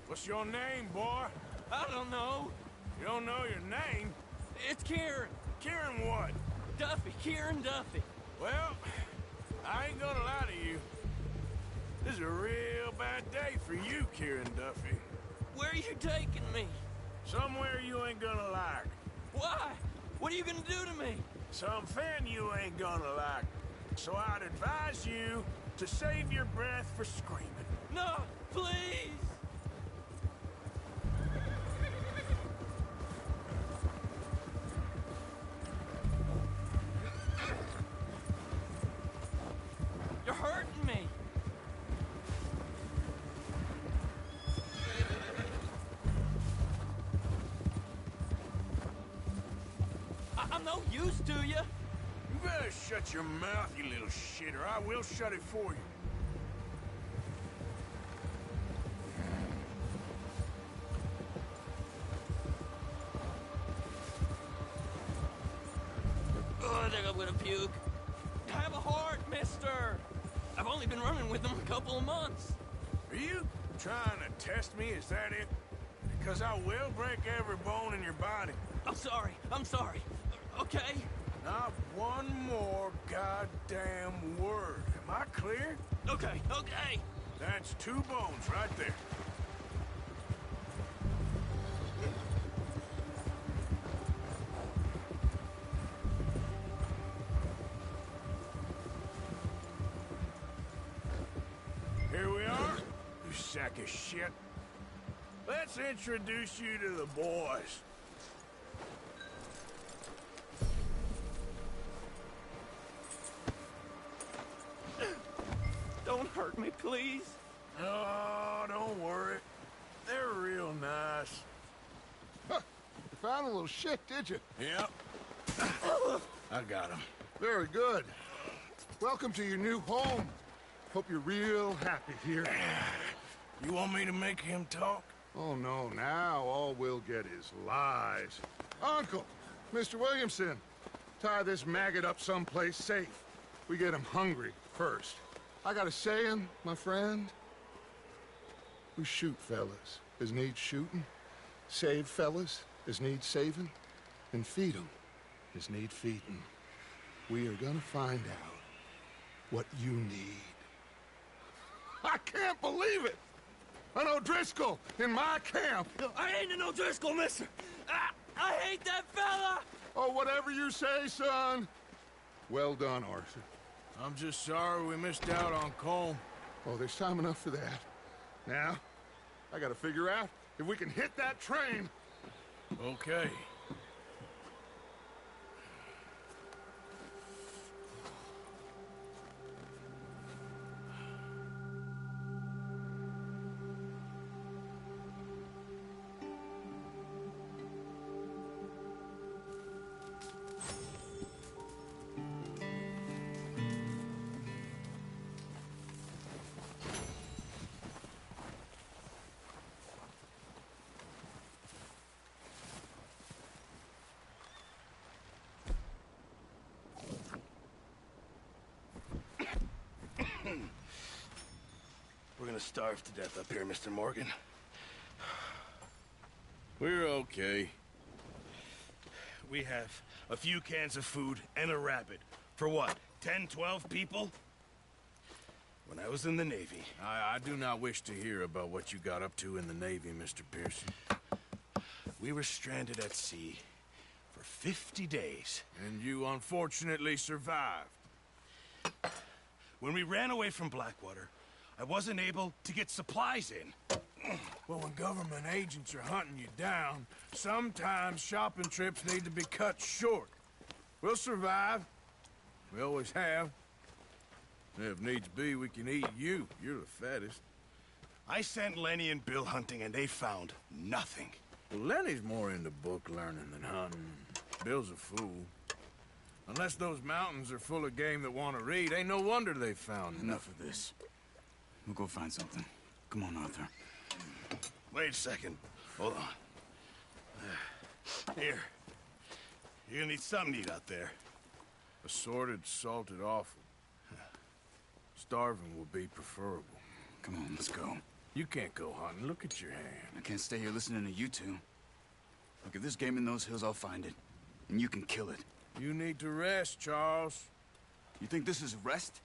What's your name, boy? I don't know. You don't know your name? It's Kieran. Kieran what? Duffy, Kieran Duffy. Well, I ain't gonna lie to you. This is a real bad day for you, Kieran Duffy. Where are you taking me? Somewhere you ain't gonna like. Why? What are you gonna do to me? Something you ain't gonna like. So I'd advise you to save your breath for screaming. No, please! You're hurting me. I'm no use to you. You better shut your mouth, you little shit, or I will shut it for you. Oh, I think I'm gonna puke. Have a heart, mister. I've only been running with them a couple of months. Are you trying to test me? Is that it? Because I will break every bone in your body. I'm sorry. Okay? Not one more goddamn word. Am I clear? Okay. That's 2 bones right there. sack of shit. Let's introduce you to the boys. Don't hurt me, please. Oh, don't worry. They're real nice. Huh. You found a little shit, did you? Yep. I got him. Very good. Welcome to your new home. Hope you're real happy here. You want me to make him talk? Oh, no, now all we'll get is lies. Uncle, Mr. Williamson, tie this maggot up someplace safe. We get him hungry first. I got a saying, my friend. We shoot fellas as need shooting, save fellas as need saving, and feed 'em as need feeding. We are gonna find out what you need. I can't believe it! An O'Driscoll in my camp! I ain't an O'Driscoll, mister! I hate that fella! Oh, whatever you say, son. Well done, Arthur. I'm just sorry we missed out on Colm. Oh, there's time enough for that. Now, I gotta figure out if we can hit that train. Okay. We're gonna starve to death up here, Mr. Morgan. We're okay. We have a few cans of food and a rabbit. For what, 10, 12 people? When I was in the Navy... I do not wish to hear about what you got up to in the Navy, Mr. Pearson. We were stranded at sea for 50 days. And you unfortunately survived. When we ran away from Blackwater, I wasn't able to get supplies in. Well, when government agents are hunting you down, sometimes shopping trips need to be cut short. We'll survive. We always have. If needs be, we can eat you. You're the fattest. I sent Lenny and Bill hunting, and they found nothing. Well, Lenny's more into book learning than hunting. Bill's a fool. Unless those mountains are full of game that want to read, ain't no wonder they found Enough of this. We'll go find something. Come on, Arthur. Wait a second. Hold on. Here. You're gonna need something to eat out there. Assorted, salted offal. Starving would be preferable. Come on, let's go. You can't go hunting. Look at your hand. I can't stay here listening to you two. Look, if there's game in those hills, I'll find it. And you can kill it. You need to rest, Charles. You think this is rest?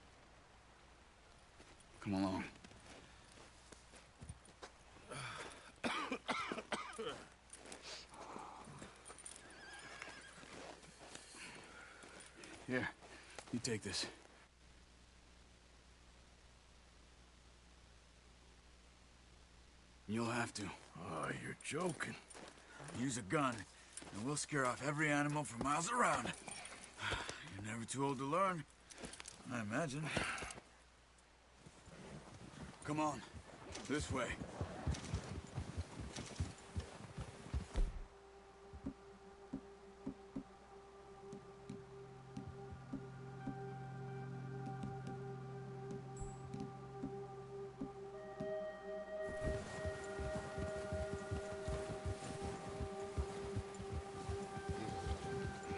Come along. Here, you take this. You'll have to. Oh, you're joking. Use a gun, and we'll scare off every animal for miles around. You're never too old to learn, I imagine. Come on, this way.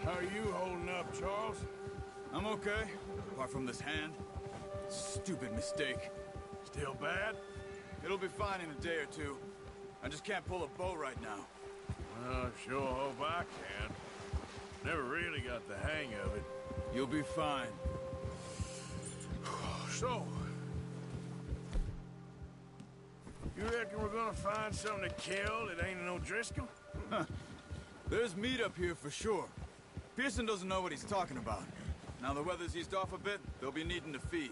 How are you holding up, Charles? I'm okay, apart from this hand. Stupid mistake. Still bad? It'll be fine in a day or two. I just can't pull a bow right now. Well, sure hope I can. Never really got the hang of it. You'll be fine. So, you reckon we're gonna find something to kill that ain't an O'Driscoll? There's meat up here for sure. Pearson doesn't know what he's talking about. Now the weather's eased off a bit, they'll be needing to feed.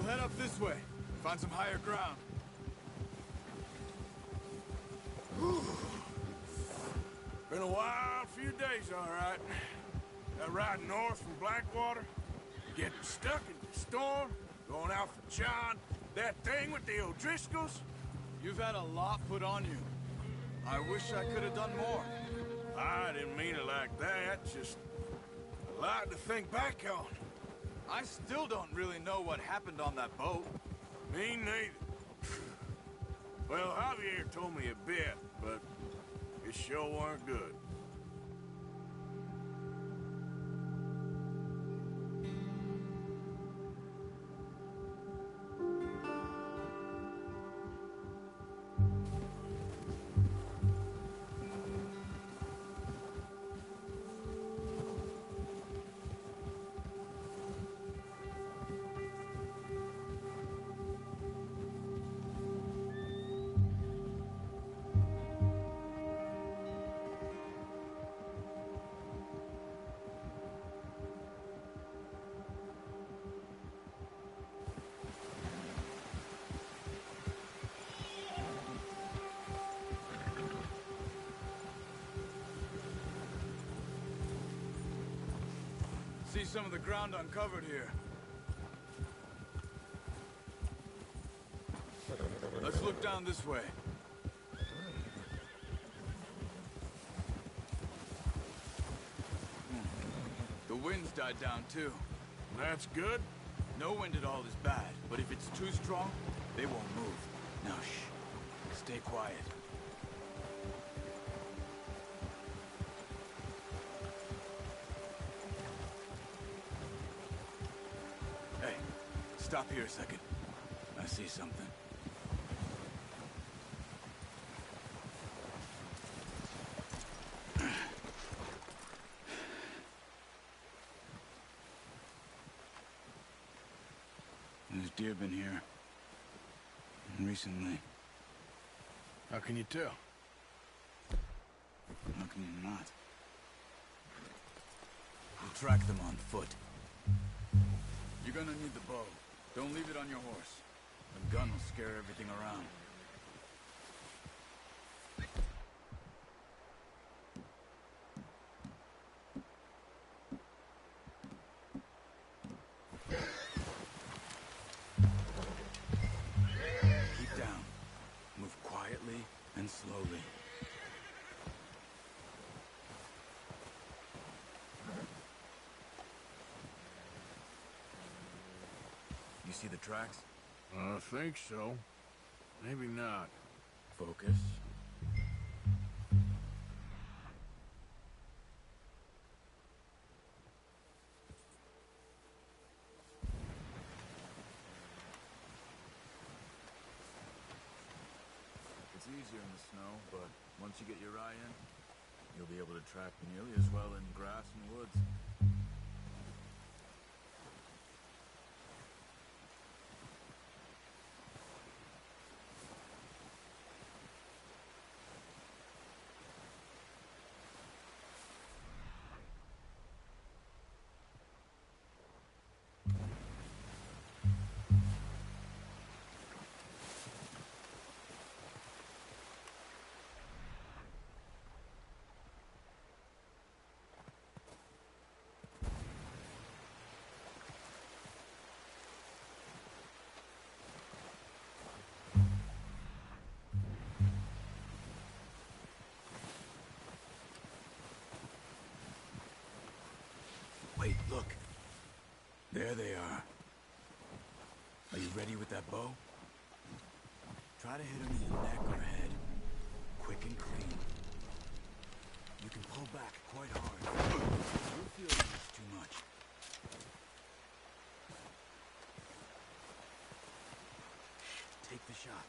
head up this way. Find some higher ground. Been a wild few days, all right. That ride north from Blackwater, getting stuck in the storm, going out for John, that thing with the O'Driscolls. You've had a lot put on you. I wish I could have done more. I didn't mean it like that, just a lot to think back on. I still don't really know what happened on that boat. Me neither. Well, Javier told me a bit, but it sure weren't good. See some of the ground uncovered here. Let's look down this way. The wind's died down too. That's good. No wind at all is bad, but if it's too strong, they won't move. Now shh. Stay quiet. Hey, stop here a second. I see something. There's deer been here. Recently. How can you tell? How can you not? We'll track them on foot. You're gonna need the bow. Don't leave it on your horse. The gun will scare everything around. Keep down. Move quietly and slowly. You see the tracks? I think so. Maybe not. Focus. It's easier in the snow, but once you get your eye in, you'll be able to track nearly as well in grass and woods. Wait, look. There they are. Are you ready with that bow? Try to hit him in the neck or head. Quick and clean. You can pull back quite hard. You'll feel it's too much. Take the shot.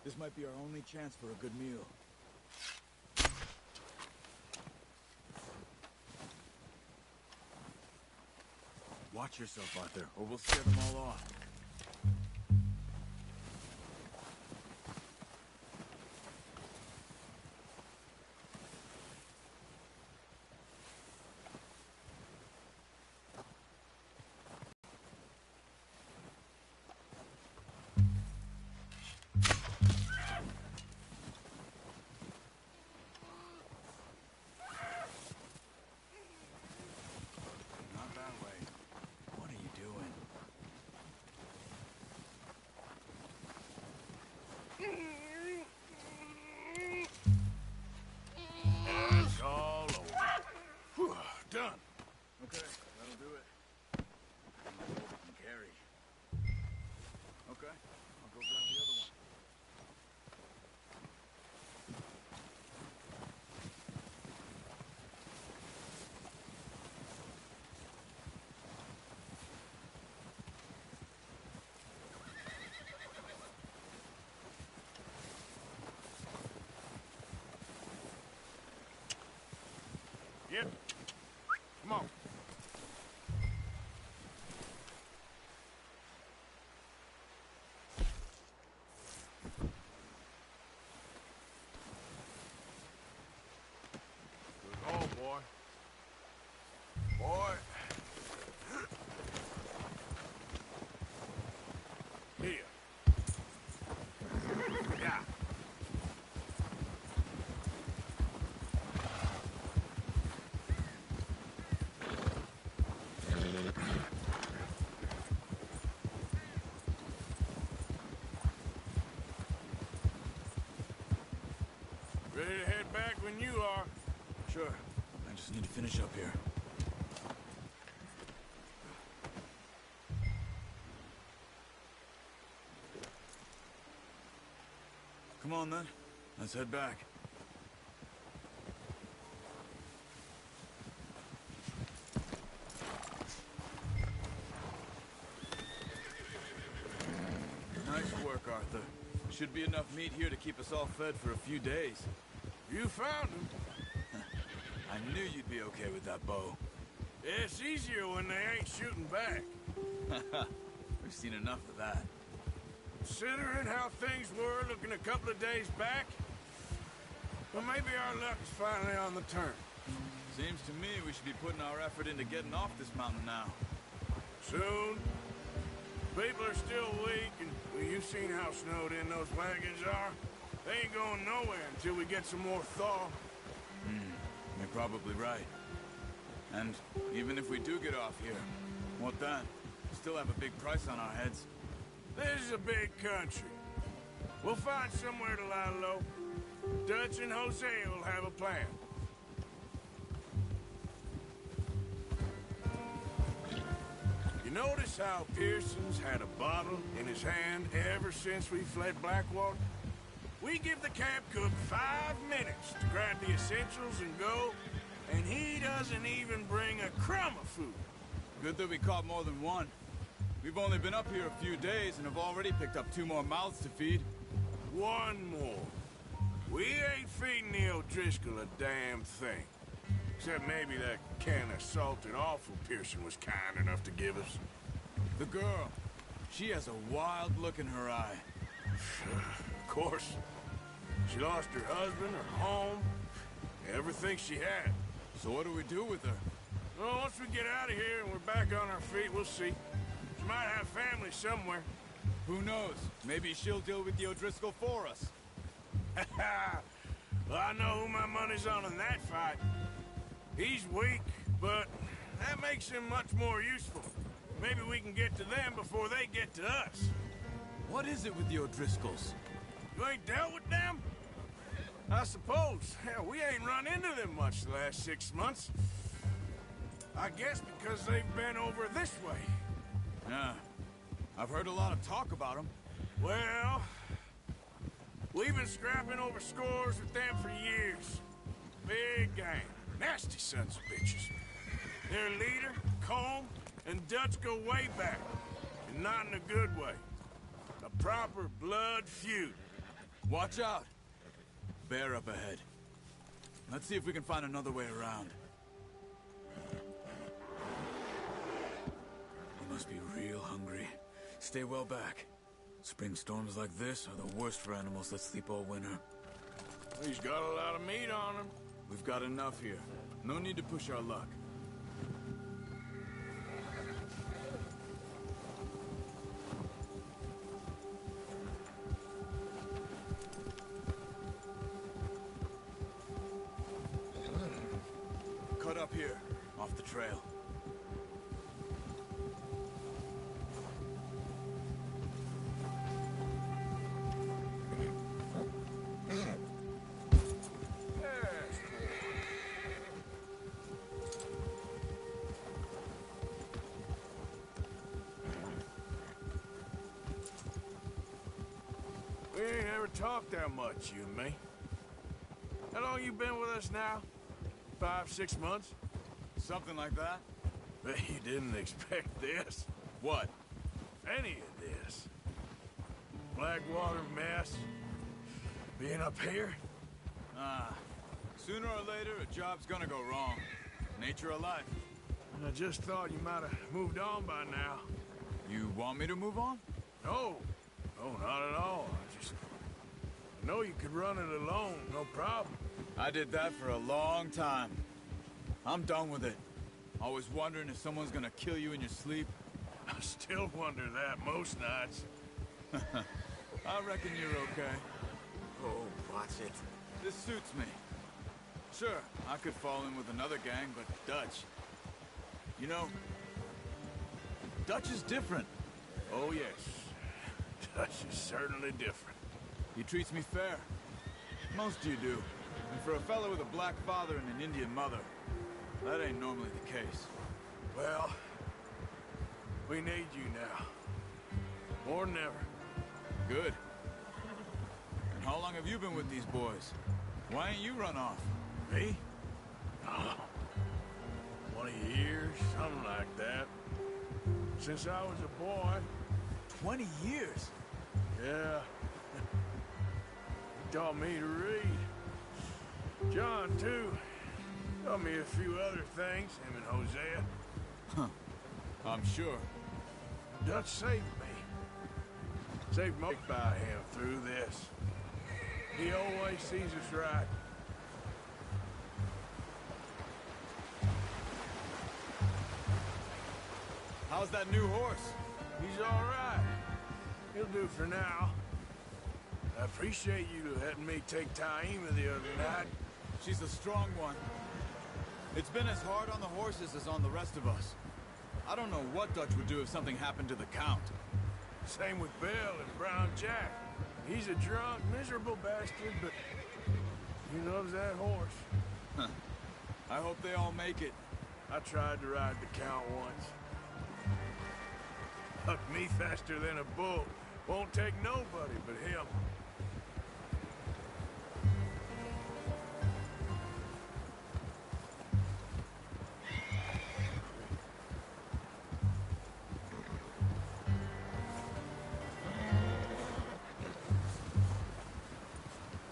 This might be our only chance for a good meal. Watch yourself, Arthur, or we'll scare them all off. Not that way. What are you doing? It's all over. Whew, done. Okay, that'll do it. That's all we can carry. Okay, I'll go grab the other one. Yep. Come on. Good call, boy. Boy. Here. Yeah. Ready to head back when you are. Sure. I just need to finish up here. Come on, then. Let's head back. Nice work, Arthur. Should be enough meat here to keep us all fed for a few days. You found him. I knew you'd be okay with that bow. It's easier when they ain't shooting back. We've seen enough of that. Considering how things were looking a couple of days back, well, maybe our luck is finally on the turn. Seems to me we should be putting our effort into getting off this mountain now. Soon. People are still weak, and well, you've seen how snowed in those wagons are. They ain't going nowhere until we get some more thaw. You're probably right. And even if we do get off here, what then? We still have a big price on our heads. This is a big country. We'll find somewhere to lie low. Dutch and Hosea will have a plan. You notice how Pearson's had a bottle in his hand ever since we fled Blackwater? We give the camp cook 5 minutes to grab the essentials and go, and he doesn't even bring a crumb of food. Good that we caught more than one. We've only been up here a few days and have already picked up 2 more mouths to feed. One more. We ain't feeding the O'Driscoll a damn thing. Except maybe that can of salted offal Pearson was kind enough to give us. The girl. She has a wild look in her eye. Of course. She lost her husband, her home, everything she had. So what do we do with her? Well, once we get out of here and we're back on our feet, we'll see. She might have family somewhere. Who knows? Maybe she'll deal with the O'Driscoll for us. Well, I know who my money's on in that fight. He's weak, but that makes him much more useful. Maybe we can get to them before they get to us. What is it with the O'Driscolls? You ain't dealt with them? I suppose. Hell, we ain't run into them much the last 6 months. I guess because they've been over this way. Yeah. I've heard a lot of talk about them. Well, we've been scrapping over scores with them for years. Big gang. Nasty sons of bitches. Their leader, Colm, and Dutch go way back. And not in a good way. A proper blood feud. Watch out! Bear up ahead. Let's see if we can find another way around. You must be real hungry. Stay well back. Spring storms like this are the worst for animals that sleep all winter. He's got a lot of meat on him. We've got enough here. No need to push our luck. Cut up here, off the trail. We ain't ever talked that much, you and me. How long you been with us now? 5, 6 months? Something like that? Bet you didn't expect this. What? Any of this. Blackwater mess. Being up here? Sooner or later, a job's gonna go wrong. Nature of life. I just thought you might have moved on by now. You want me to move on? No. No, not at all. I know you could run it alone, no problem. I did that for a long time. I'm done with it. Always wondering if someone's gonna kill you in your sleep. I still wonder that most nights. I reckon you're okay. Oh, watch it. This suits me. Sure, I could fall in with another gang, but Dutch... You know, Dutch is different. Oh, yes. Dutch is certainly different. He treats me fair. Most of you do. And for a fellow with a black father and an Indian mother, that ain't normally the case. Well, we need you now. More than ever. Good. And how long have you been with these boys? Why ain't you run off? Me? Oh, 20 years, something like that. Since I was a boy. 20 years? Yeah. He taught me to read. John, too. Taught me a few other things, him and Hosea. Huh. I'm sure. Dutch saved me. Saved me by him through this. He always sees us right. How's that new horse? He's all right. He'll do for now. I appreciate you letting me take Taima the other night. She's a strong one. It's been as hard on the horses as on the rest of us. I don't know what Dutch would do if something happened to the Count. Same with Bill and Brown Jack. He's a drunk, miserable bastard, but he loves that horse. Huh. I hope they all make it. I tried to ride the Count once. Hucked me faster than a bull. Won't take nobody but him.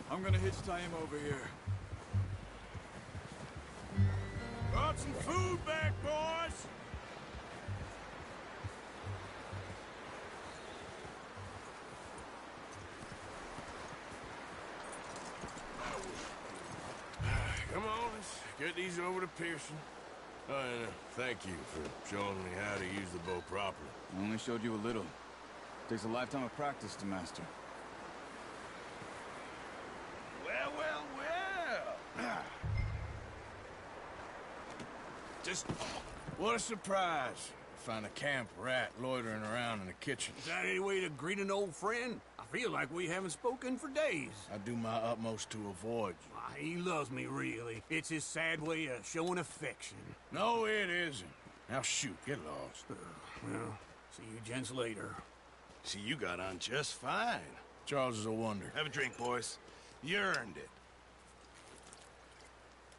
I'm gonna hitch Taima over here. Brought some food back, boys! Come on, let's get these over to Pearson. Oh, and thank you for showing me how to use the bow properly. I only showed you a little. Takes a lifetime of practice to master. Well, well, well. Just what a surprise. Find a camp rat loitering around in the kitchen. Is that any way to greet an old friend? I feel like we haven't spoken for days. I do my utmost to avoid you. Why, he loves me, really. It's his sad way of showing affection. No, it isn't. Now shoot, get lost. Well, see you gents later. See, you got on just fine. Charles is a wonder. Have a drink, boys. You earned it.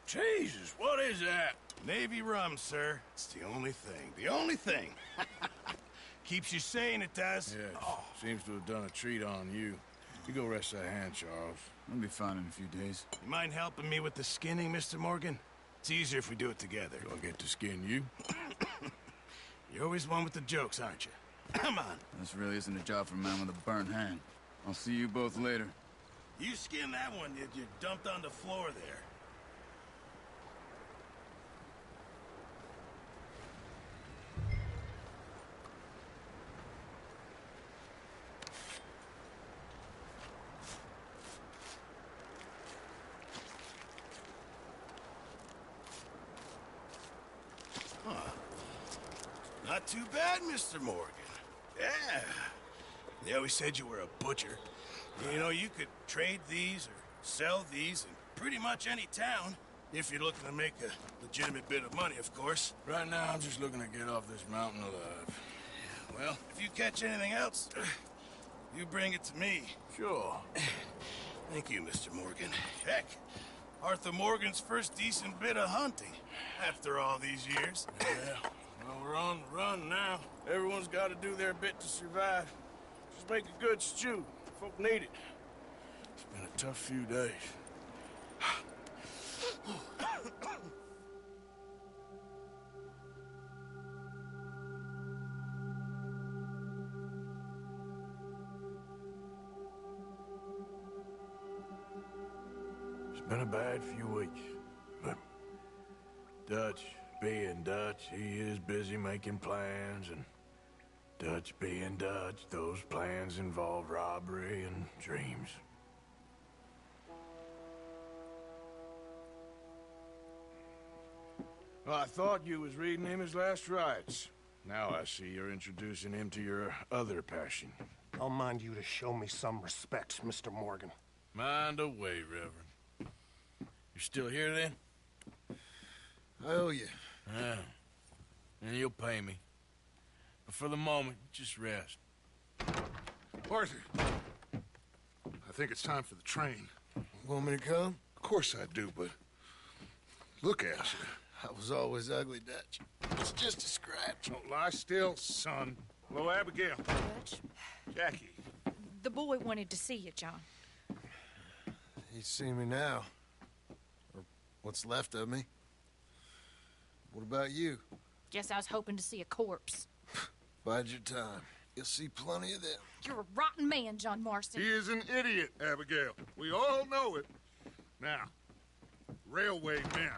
Jesus, what is that? Navy rum, sir. It's the only thing. The only thing. Keeps you sane, it does. Yeah, seems to have done a treat on you. You go rest that hand, Charles. I'll be fine in a few days. You mind helping me with the skinning, Mr. Morgan? It's easier if we do it together. Do I get to skin you? You're always one with the jokes, aren't you? Come on. This really isn't a job for a man with a burnt hand. I'll see you both later. You skin that one that you dumped on the floor there. Not too bad, Mr. Morgan. Yeah. They always said you were a butcher. You know, you could trade these or sell these in pretty much any town, if you're looking to make a legitimate bit of money, of course. Right now, I'm just looking to get off this mountain alive. Well, if you catch anything else, you bring it to me. Sure. Thank you, Mr. Morgan. Heck, Arthur Morgan's first decent bit of hunting, after all these years. Yeah. Well, we're on the run now. Everyone's got to do their bit to survive. Just make a good stew. Folk need it. It's been a tough few days. It's been a bad few weeks, but Dutch being Dutch, he is busy making plans, and Dutch being Dutch, those plans involve robbery and dreams. Well, I thought you was reading him his last rites. Now I see you're introducing him to your other passion. I'll mind you to show me some respect, Mr. Morgan. Mind away, Reverend. You're still here, then? I owe you. Yeah. And you'll pay me. But for the moment, just rest. Arthur, I think it's time for the train. Want me to come? Of course I do, but look at you. I was always ugly, Dutch. It's just a scratch. Don't lie still, son. Hello, Abigail. Dutch, Jackie. the boy wanted to see you, John. He's seen me now. Or what's left of me. What about you? Guess I was hoping to see a corpse. Bide your time. You'll see plenty of them. You're a rotten man, John Marston. He is an idiot, Abigail. We all know it. Now, railway men.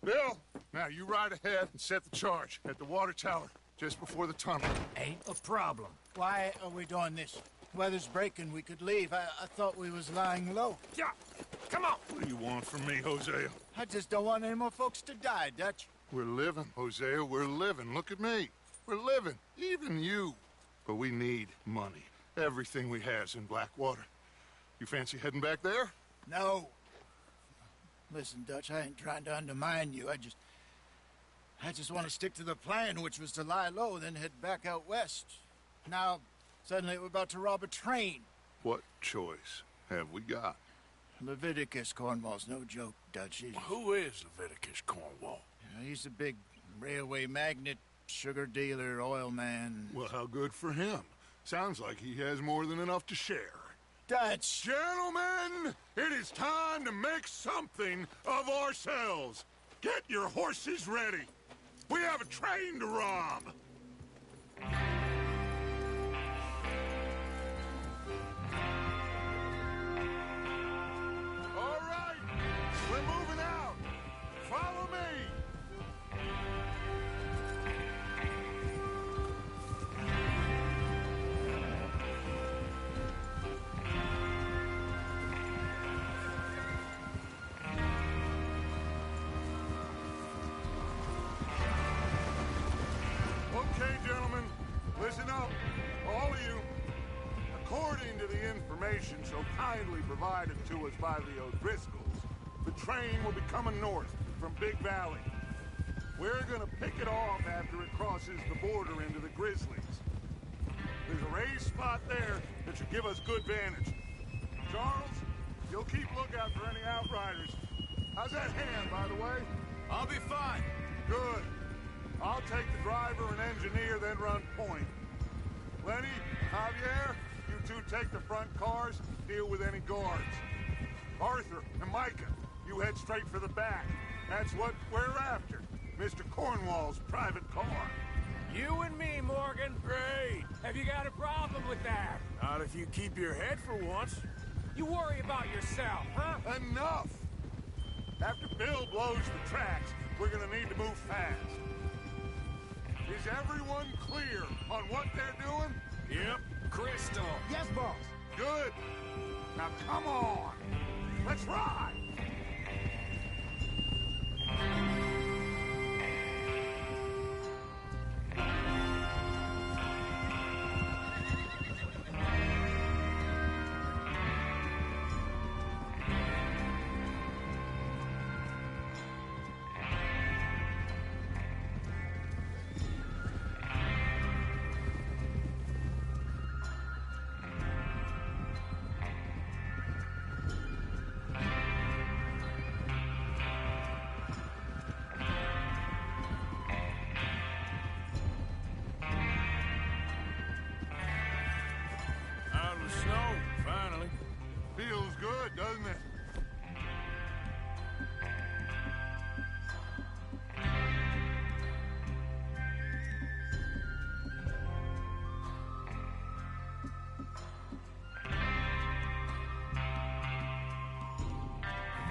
Bill, now you ride ahead and set the charge at the water tower just before the tunnel. Ain't a problem. Why are we doing this? Weather's breaking. We could leave. I thought we was lying low. Yeah, come on. What do you want from me, Hosea? I just don't want any more folks to die, Dutch. We're living, Hosea. We're living. Look at me. We're living. Even you. But we need money. Everything we has in Blackwater. You fancy heading back there? No. Listen, Dutch, I ain't trying to undermine you. I just want to stick to the plan, which was to lie low, then head back out west. Now, suddenly we're about to rob a train. What choice have we got? Leviticus Cornwall's no joke, Dutch. Who is Leviticus Cornwall? He's a big railway magnate, sugar dealer, oil man. Well, how good for him. Sounds like he has more than enough to share. Dutch! Gentlemen, it is time to make something of ourselves. Get your horses ready. We have a train to rob. All right, we're moving out. Follow me. Okay, gentlemen, listen up, all of you. According to the information so kindly provided to us by the O'Driscolls, the train will be coming north from Big Valley. We're gonna pick it off after it crosses the border into the Grizzlies. There's a raised spot there that should give us good vantage. Charles, you'll keep lookout for any outriders. How's that hand, by the way? I'll be fine. Good. I'll take the driver and engineer, then run point. Lenny, Javier, you two take the front cars, deal with any guards. Arthur and Micah, you head straight for the back. That's what we're after. Mr. Cornwall's private car. You and me, Morgan. Great. Have you got a problem with that? Not if you keep your head for once. You worry about yourself, huh? Enough! After Bill blows the tracks, we're gonna need to move fast. Is everyone clear on what they're doing? Yep. Crystal. Yes, boss. Good. Now come on. Let's ride. Out of the snow, finally. Feels good, doesn't it?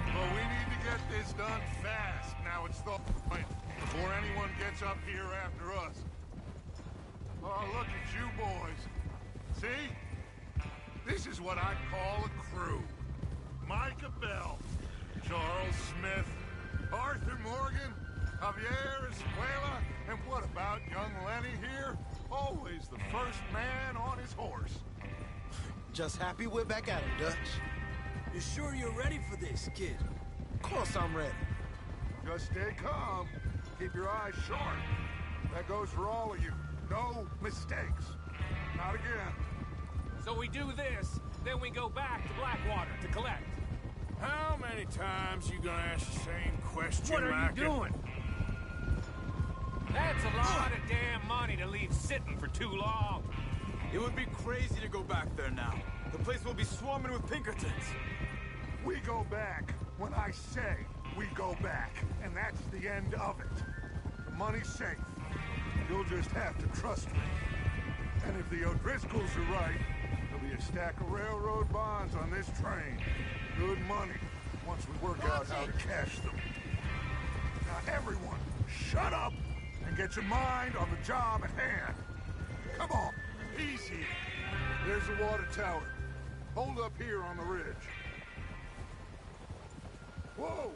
But we need to get this done fast. Now it's the point before anyone gets up here after us. Oh, look at you boys. See? This is what I call a crew. Micah Bell, Charles Smith, Arthur Morgan, Javier Escuela, and what about young Lenny here? Always the first man on his horse. Just happy we're back at it, Dutch. You sure you're ready for this, kid? Of course I'm ready. Just stay calm. Keep your eyes sharp. That goes for all of you. No mistakes. Not again. So we do this, then we go back to Blackwater to collect. How many times you gonna ask the same question, What are Micah? you doing? That's a lot of damn money to leave sitting for too long. It would be crazy to go back there now. The place will be swarming with Pinkertons. We go back when I say we go back, and that's the end of it. The money's safe. You'll just have to trust me. And if the O'Driscolls are right, there'll be a stack of railroad bonds on this train. Good money, once we work out how to cash them. Now everyone, shut up and get your mind on the job at hand. Come on, easy. There's the water tower. Hold up here on the ridge. Whoa!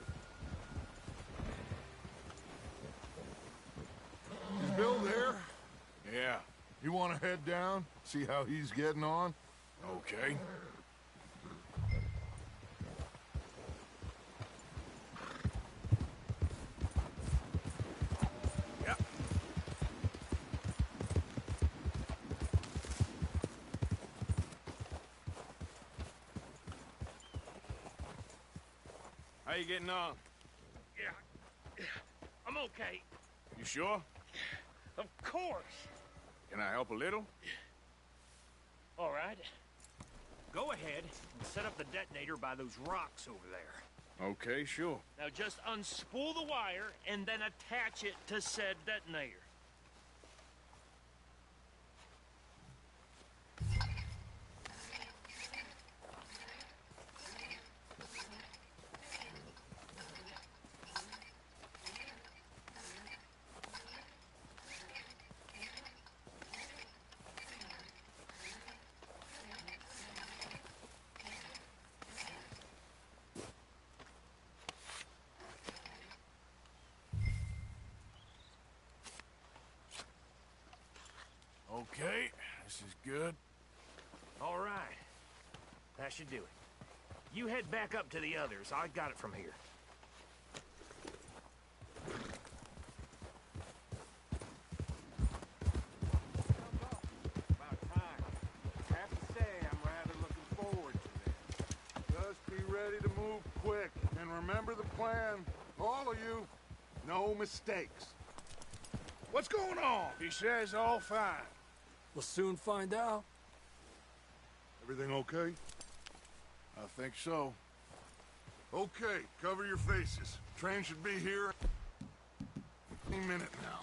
Is Bill there? Yeah. You want to head down, see how he's getting on? Okay. Yep. How you getting on? Yeah, I'm okay. You sure? Of course. Can I help a little? All right. Go ahead and set up the detonator by those rocks over there. Okay, sure. Now just unspool the wire and then attach it to said detonator. Okay, this is good. All right. That should do it. You head back up to the others. I got it from here. About time. I have to say, I'm rather looking forward to this. Just be ready to move quick. And remember the plan. All of you, no mistakes. What's going on? He says all fine. We'll soon find out. Everything okay? I think so. Okay, cover your faces. Train should be here any minute now.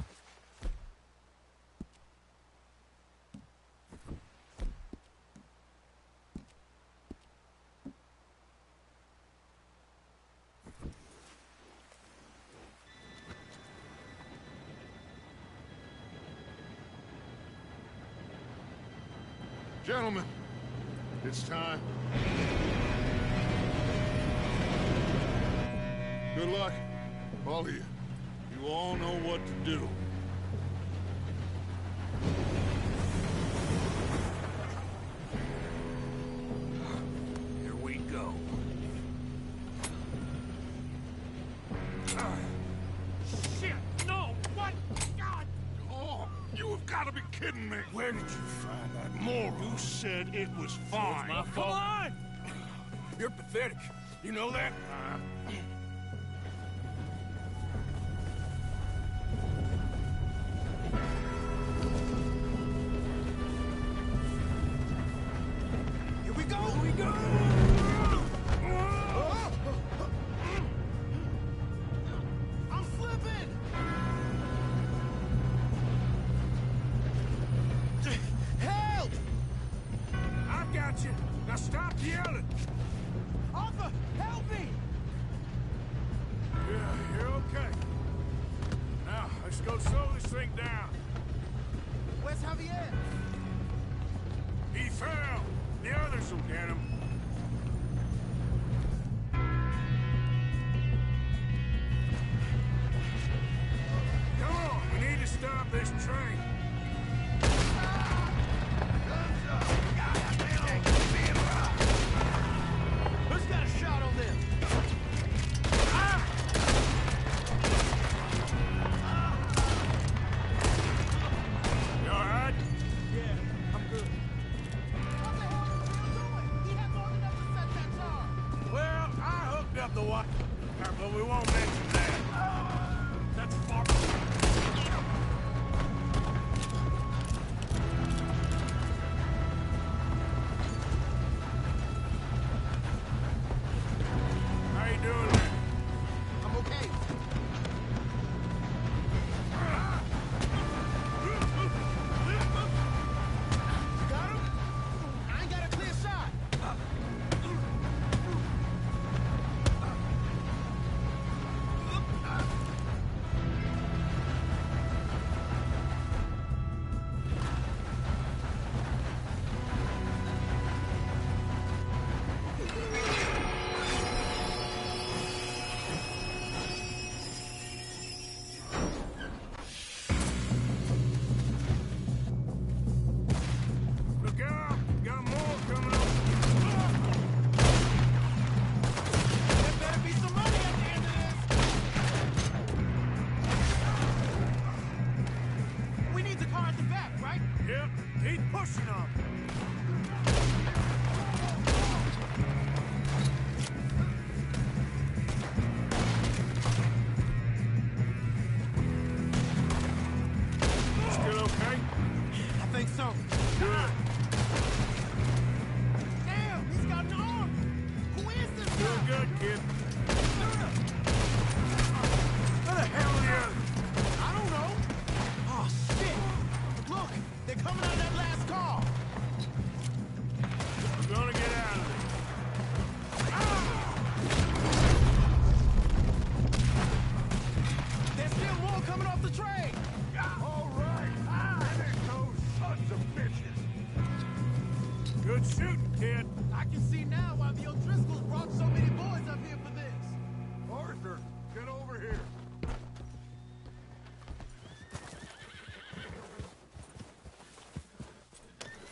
Gentlemen, it's time. Good luck, all of you. You all know what to do. Here we go. Shit! No! What? God! Oh, you have got to be kidding me! Where did you find that moron? You said it was fine. It's my fault. Come on! You're pathetic. You know that? Here we go! Here we go! I'm slipping! Help! I've got you. Now stop yelling. Arthur, help me! Yeah, you're okay. Now, let's go slow this thing down. Where's Javier? He fell. The others will get him. Come on, we need to stop this train. Who's got a shot on them? You all right? Yeah, I'm good. What the hell is Bill doing? He had long enough to set that charge. Well, I hooked up the wire, but we won't mention that. That's far. How you doing there? I'm okay. You got him? I ain't got a clear shot. Look out! Got more coming up. There better be some money at the end of this. We need the car at the back, right? Yep, keep pushing on. Still okay? I think so. Good. Damn, he's got an arm. Who is this guy? Doing good, kid. Where the hell are the others? I don't know. Oh, shit. Look, they're coming out of that last car. We're gonna get out of There's still more coming off the train. All right! Finish those sons of bitches! there. Good shooting, kid. I can see now why the O'Driscolls brought so many boys up here for this. Arthur, get over here.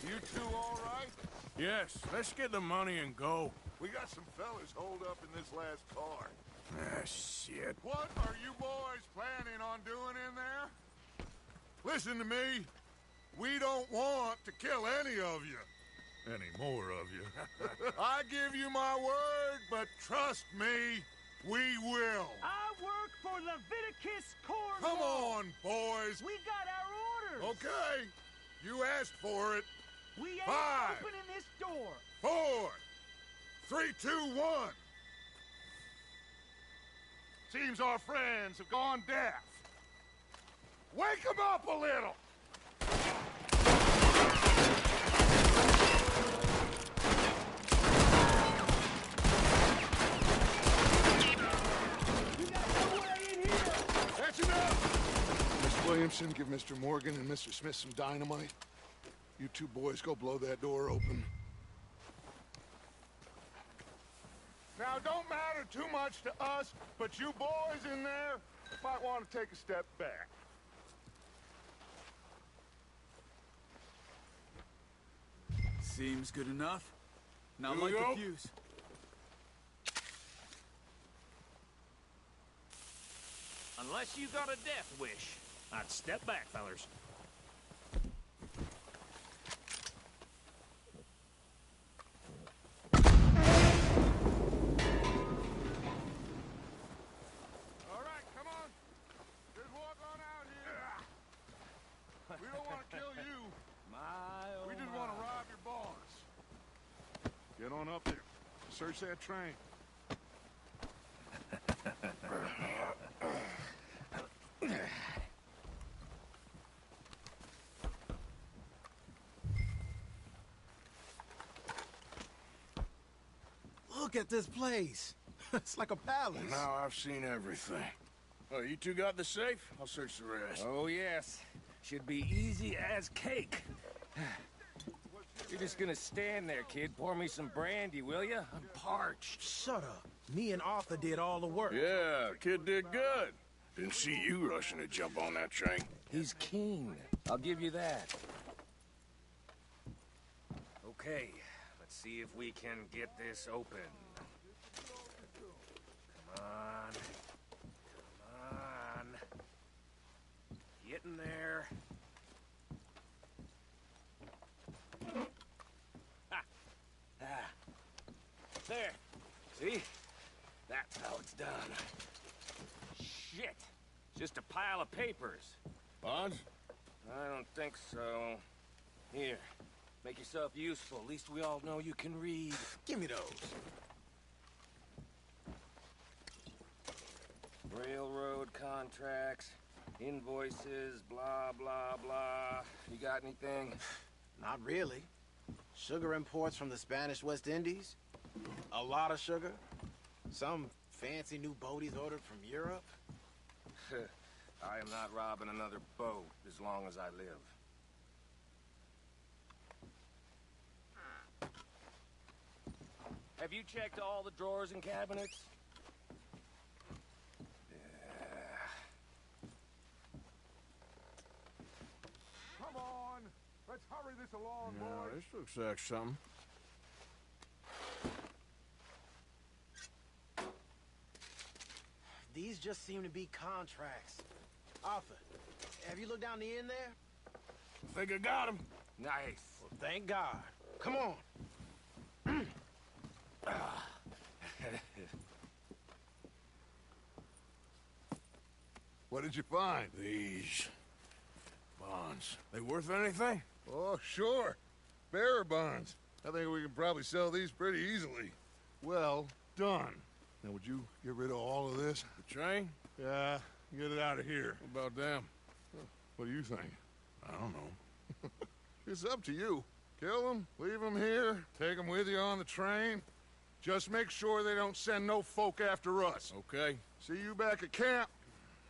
You two all right? Yes, let's get the money and go. We got some fellas holed up in this last car. Ah, shit. What are you boys planning on doing in there? Listen to me. We don't want to kill any of you. Any more of you. I give you my word, but trust me, we will. I work for Leviticus Corps. Come on, boys. We got our orders. Okay. You asked for it. We ain't 5, opening this door. 4, 3, 2, 1. Seems our friends have gone deaf. Wake them up a little! That's enough! Mr. Williamson, give Mr. Morgan and Mr. Smith some dynamite. You two boys go blow that door open. Now, it don't matter too much to us, but you boys in there might want to take a step back. Seems good enough. Now Here we light go. the fuse. Unless you got a death wish, I'd step back, fellers. All right, come on. Just walk on out here. We don't want to kill you. We just want to rob your boss. Get on up there. Search that train. Look at this place. It's like a palace. Now I've seen everything. Oh, you two got the safe? I'll search the rest. Oh, yes. Should be easy as cake. You're just gonna stand there, kid. Pour me some brandy, will you? I'm parched. Shut up. Me and Arthur did all the work. Yeah, kid did good. Didn't see you rushing to jump on that train. He's keen. I'll give you that. Okay, let's see if we can get this open. Come on. Come on. Get in there. There. See? That's how it's done. Shit. Just a pile of papers. Bonds? I don't think so. Here. Make yourself useful. At least we all know you can read. Give me those. Railroad contracts, invoices, blah, blah, blah. You got anything? Not really. Sugar imports from the Spanish West Indies. A lot of sugar. Some fancy new boaties ordered from Europe. I am not robbing another boat as long as I live. Have you checked all the drawers and cabinets? Come on. Let's hurry this along, No, boys. this looks like something. These just seem to be contracts. Arthur, have you looked down the end there? Think I got him. Nice. Well, thank God. Come on. What did you find? These bonds. They worth anything? Oh, sure. Bearer bonds. I think we can probably sell these pretty easily. Well done. Now, would you get rid of all of this? The train? Yeah, get it out of here. What about them? What do you think? I don't know. It's up to you. Kill them, leave them here, take them with you on the train. Just make sure they don't send no folk after us. Okay. See you back at camp.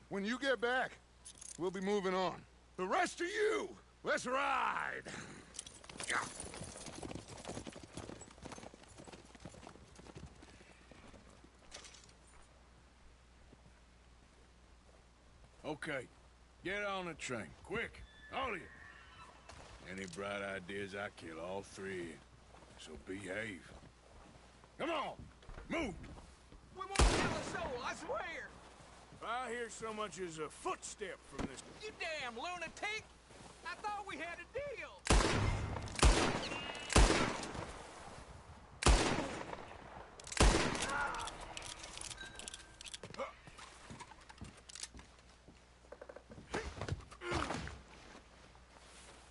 When you get back, we'll be moving on. The rest of you, let's ride! Okay. Get on the train. Quick. All of you. Any bright ideas, I kill all three of you. So behave. Come on! Move! We won't kill a soul, I swear! If I hear so much as a footstep from this... You damn lunatic! I thought we had a deal!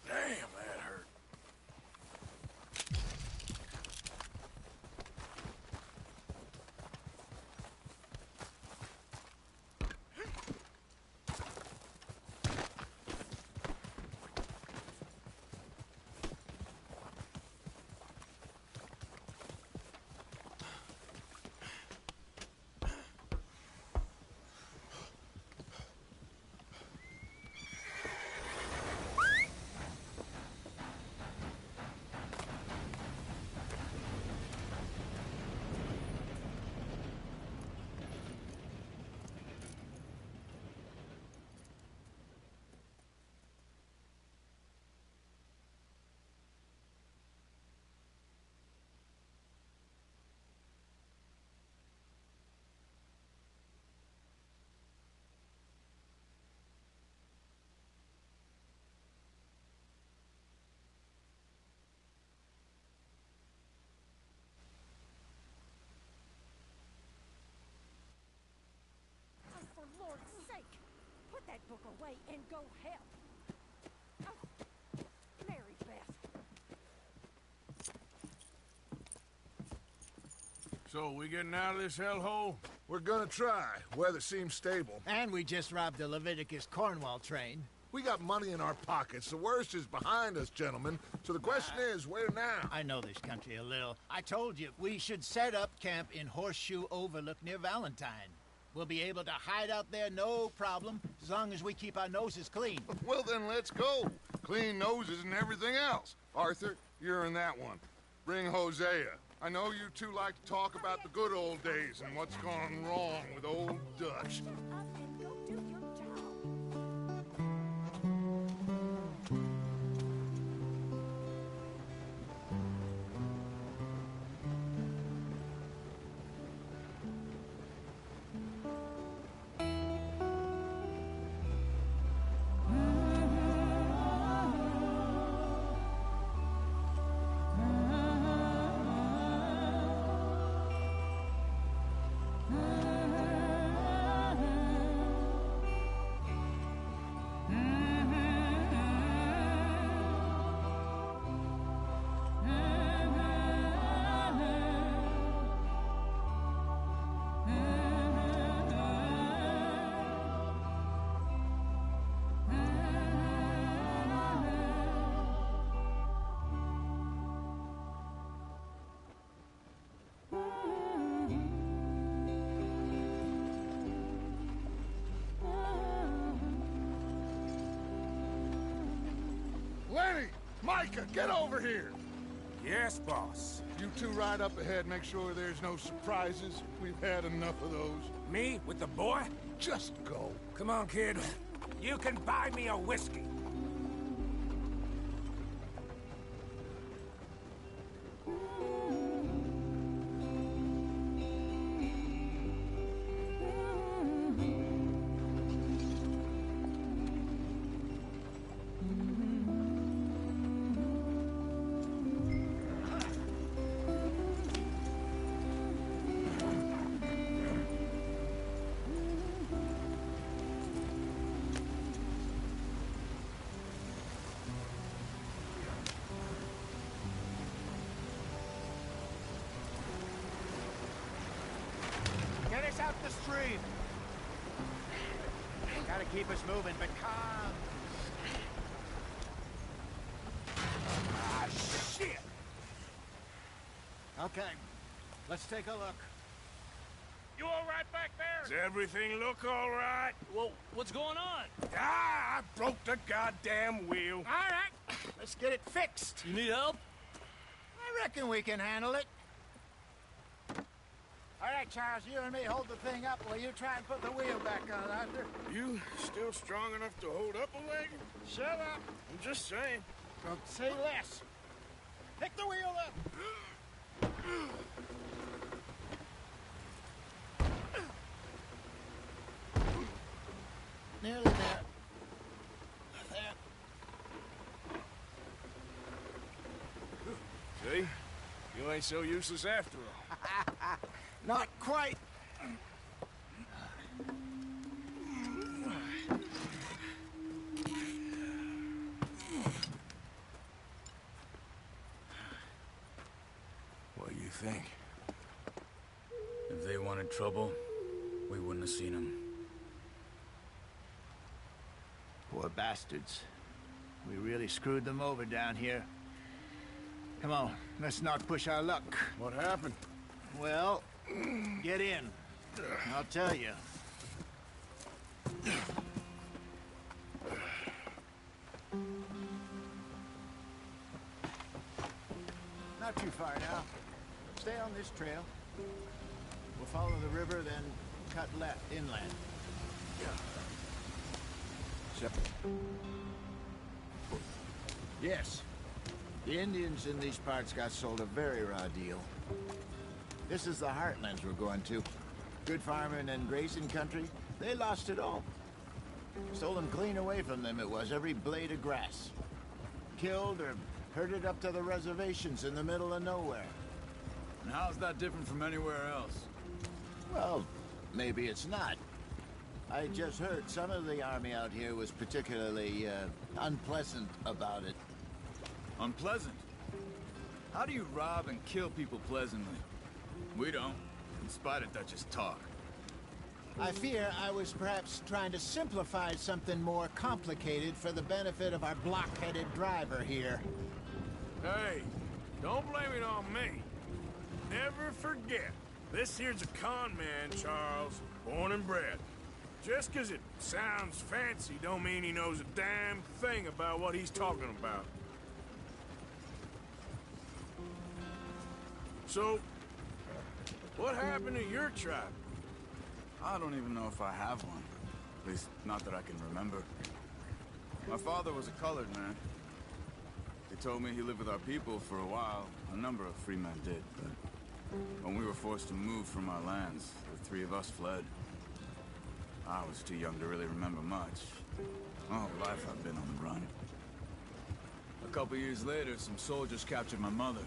Damn, that hurt. away and go help. Oh, Mary Beth. So, we getting out of this hellhole? We're gonna try. Weather seems stable. And we just robbed the Leviticus Cornwall train. We got money in our pockets. The worst is behind us, gentlemen. So the question is, where now? I know this country a little. I told you, we should set up camp in Horseshoe Overlook near Valentine. We'll be able to hide out there, no problem, as long as we keep our noses clean. Well, then let's go. Clean noses and everything else. Arthur, you're in that one. Bring Hosea. I know you two like to talk about the good old days and what's gone wrong with old Dutch. Lenny! Micah, get over here! Yes, boss. You two ride up ahead, make sure there's no surprises. We've had enough of those. Me with the boy? Just go. Come on, kid. You can buy me a whiskey. Get us out the stream. Gotta keep us moving, but calm. Ah, shit! Okay, let's take a look. You all right back there? Does everything look all right? Well, what's going on? Ah, I broke the goddamn wheel. All right, let's get it fixed. You need help? I reckon we can handle it. All right, Charles, you and me hold the thing up while you try and put the wheel back on, Arthur. You still strong enough to hold up a wagon? Shut up. I'm just saying. Don't say less. Pick the wheel up. Nearly there. There. See? You ain't so useless after all. Not quite. What do you think? If they wanted trouble, we wouldn't have seen them. Poor bastards. We really screwed them over down here. Come on, let's not push our luck. What happened? Well, get in. I'll tell you. Not too far now. Stay on this trail. We'll follow the river, then cut left inland. Yes. The Indians in these parts got sold a very raw deal. This is the heartlands we're going to. Good farming and grazing country. They lost it all. Stolen clean away from them it was, every blade of grass. Killed or herded up to the reservations in the middle of nowhere. And how's that different from anywhere else? Well, maybe it's not. I just heard some of the army out here was particularly unpleasant about it. Unpleasant? How do you rob and kill people pleasantly? We don't, in spite of Dutch's talk. I fear I was perhaps trying to simplify something more complicated for the benefit of our block-headed driver here. Hey, don't blame it on me. Never forget, this here's a con man, Charles, born and bred. Just 'cause it sounds fancy don't mean he knows a damn thing about what he's talking about. So, what happened to your tribe? I don't even know if I have one. At least, not that I can remember. My father was a colored man. They told me he lived with our people for a while. A number of free men did, but when we were forced to move from our lands, the three of us fled. I was too young to really remember much. My whole life I've been on the run. A couple years later, some soldiers captured my mother.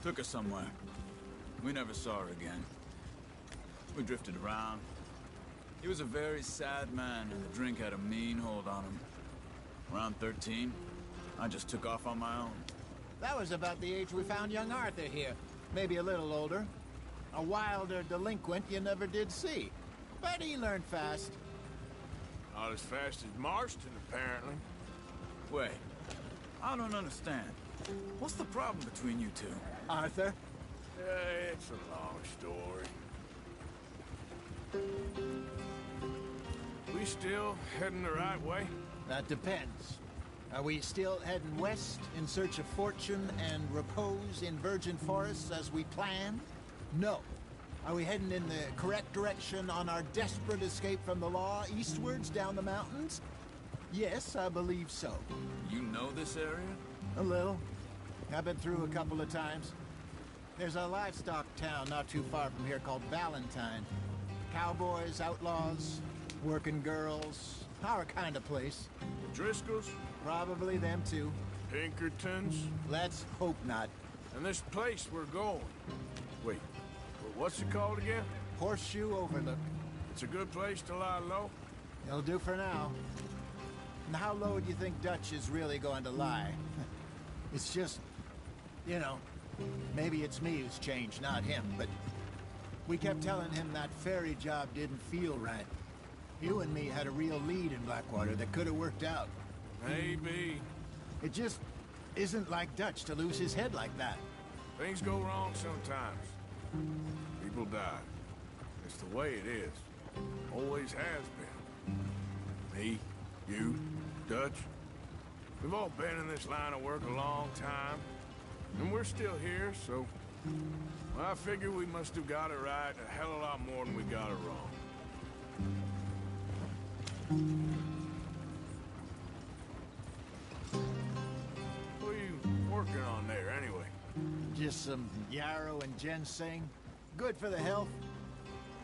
Took her somewhere. We never saw her again. We drifted around. He was a very sad man, and the drink had a mean hold on him. Around 13, I just took off on my own. That was about the age we found young Arthur here. Maybe a little older. A wilder delinquent you never did see. But he learned fast. Not as fast as Marston, apparently. Wait, I don't understand. What's the problem between you two? Arthur? It's a long story. We still heading the right way? That depends. Are we still heading west in search of fortune and repose in virgin forests as we planned? No. Are we heading in the correct direction on our desperate escape from the law eastwards down the mountains? Yes, I believe so. You know this area? A little. I've been through a couple of times. There's a livestock town not too far from here called Valentine. Cowboys, outlaws, working girls, our kind of place. The Driscolls? Probably them too. Pinkertons? Let's hope not. And this place we're going. Wait, what's it called again? Horseshoe Overlook. It's a good place to lie low? It'll do for now. And how low do you think Dutch is really going to lie? It's just, you know, maybe it's me who's changed, not him, but we kept telling him that ferry job didn't feel right. You and me had a real lead in Blackwater that could have worked out. Maybe. It just isn't like Dutch to lose his head like that. Things go wrong sometimes. People die. It's the way it is. Always has been. Me, you, Dutch. We've all been in this line of work a long time. And we're still here, so... Well, I figure we must have got it right a hell of a lot more than we got it wrong. What are you working on there, anyway? Just some yarrow and ginseng. Good for the health.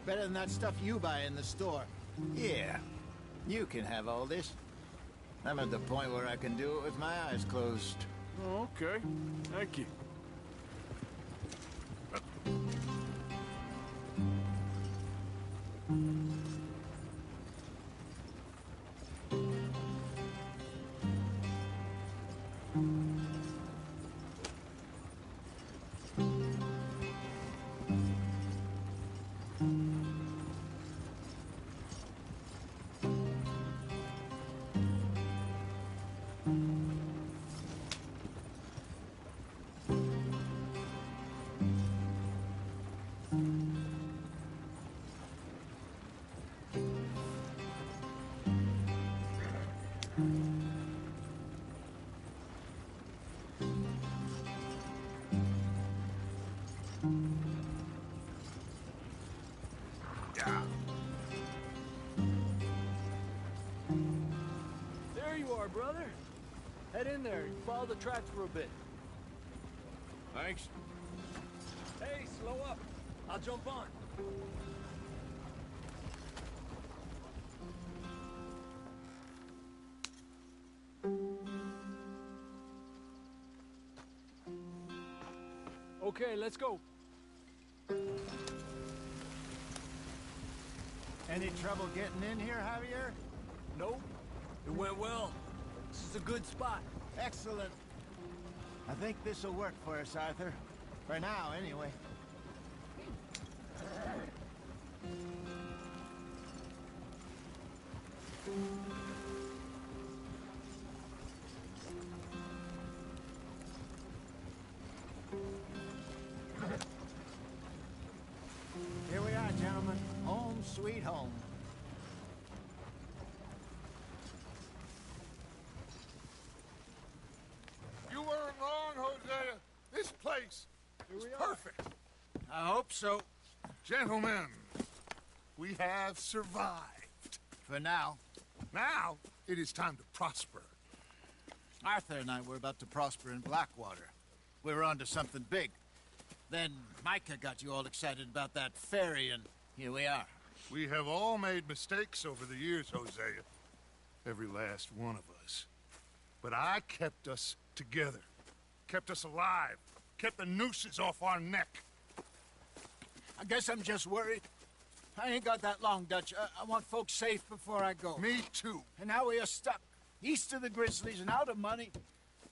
Better than that stuff you buy in the store. Yeah, you can have all this. I'm at the point where I can do it with my eyes closed. Oh, okay. Thank you. There you are, brother. Head in there and follow the tracks for a bit. Thanks. Hey, slow up. I'll jump on. Okay, let's go. Any trouble getting in here, Javier? Nope. It went well. This is a good spot. Excellent. I think this'll work for us, Arthur. For now, anyway. Here we are, gentlemen. Home sweet home. You weren't wrong, Hosea. This place is perfect. I hope so. Gentlemen, we have survived. For now. Now, it is time to prosper. Arthur and I were about to prosper in Blackwater. We were onto something big. Then Micah got you all excited about that ferry, and here we are. We have all made mistakes over the years, Hosea. Every last one of us. But I kept us together. Kept us alive. Kept the nooses off our neck. I guess I'm just worried. I ain't got that long, Dutch. I want folks safe before I go. Me too. And now we are stuck. East of the Grizzlies and out of money.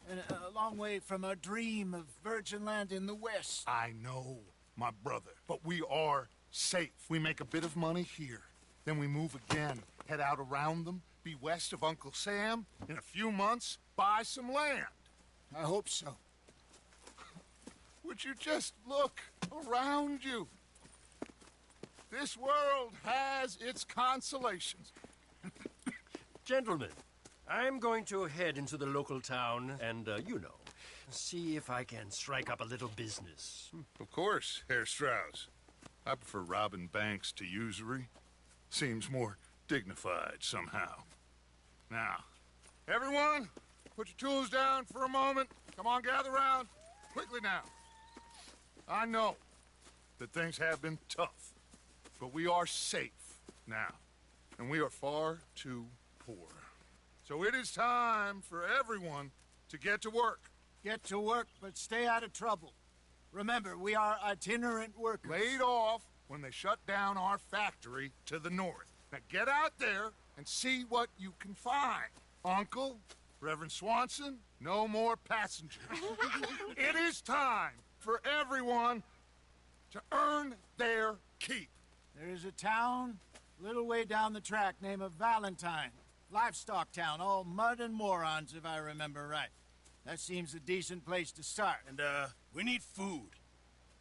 And a long way from our dream of virgin land in the west. I know, my brother. But we are safe. We make a bit of money here. Then we move again. Head out around them. Be west of Uncle Sam. In a few months, buy some land. I hope so. Would you just look around you? This world has its consolations. Gentlemen, I'm going to head into the local town and, see if I can strike up a little business. Of course, Herr Strauss. I prefer robbing banks to usury. Seems more dignified somehow. Now, everyone, put your tools down for a moment. Come on, gather round. Quickly now. I know that things have been tough, but we are safe now, and we are far too poor. So it is time for everyone to get to work. Get to work, but stay out of trouble. Remember, we are itinerant workers. Laid off when they shut down our factory to the north. Now get out there and see what you can find. Uncle, Reverend Swanson, no more passengers. It is time for everyone to earn their keep. There is a town a little way down the track named Valentine. Livestock town, all mud and morons, if I remember right. That seems a decent place to start. And, we need food.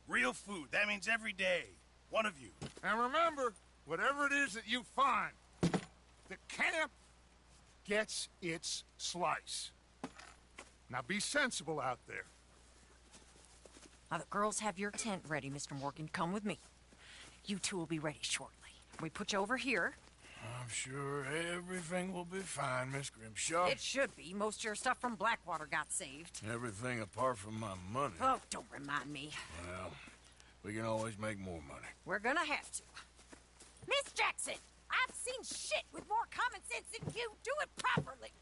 Real food. That means every day. One of you. And remember, whatever it is that you find, the camp gets its slice. Now be sensible out there. Now, the girls have your tent ready, Mr. Morgan. Come with me. You two will be ready shortly. We put you over here. I'm sure everything will be fine, Miss Grimshaw. It should be. Most of your stuff from Blackwater got saved. Everything apart from my money. Oh, don't remind me. Well, we can always make more money. We're gonna have to. Miss Jackson, I've seen shit with more common sense than you. Do it properly.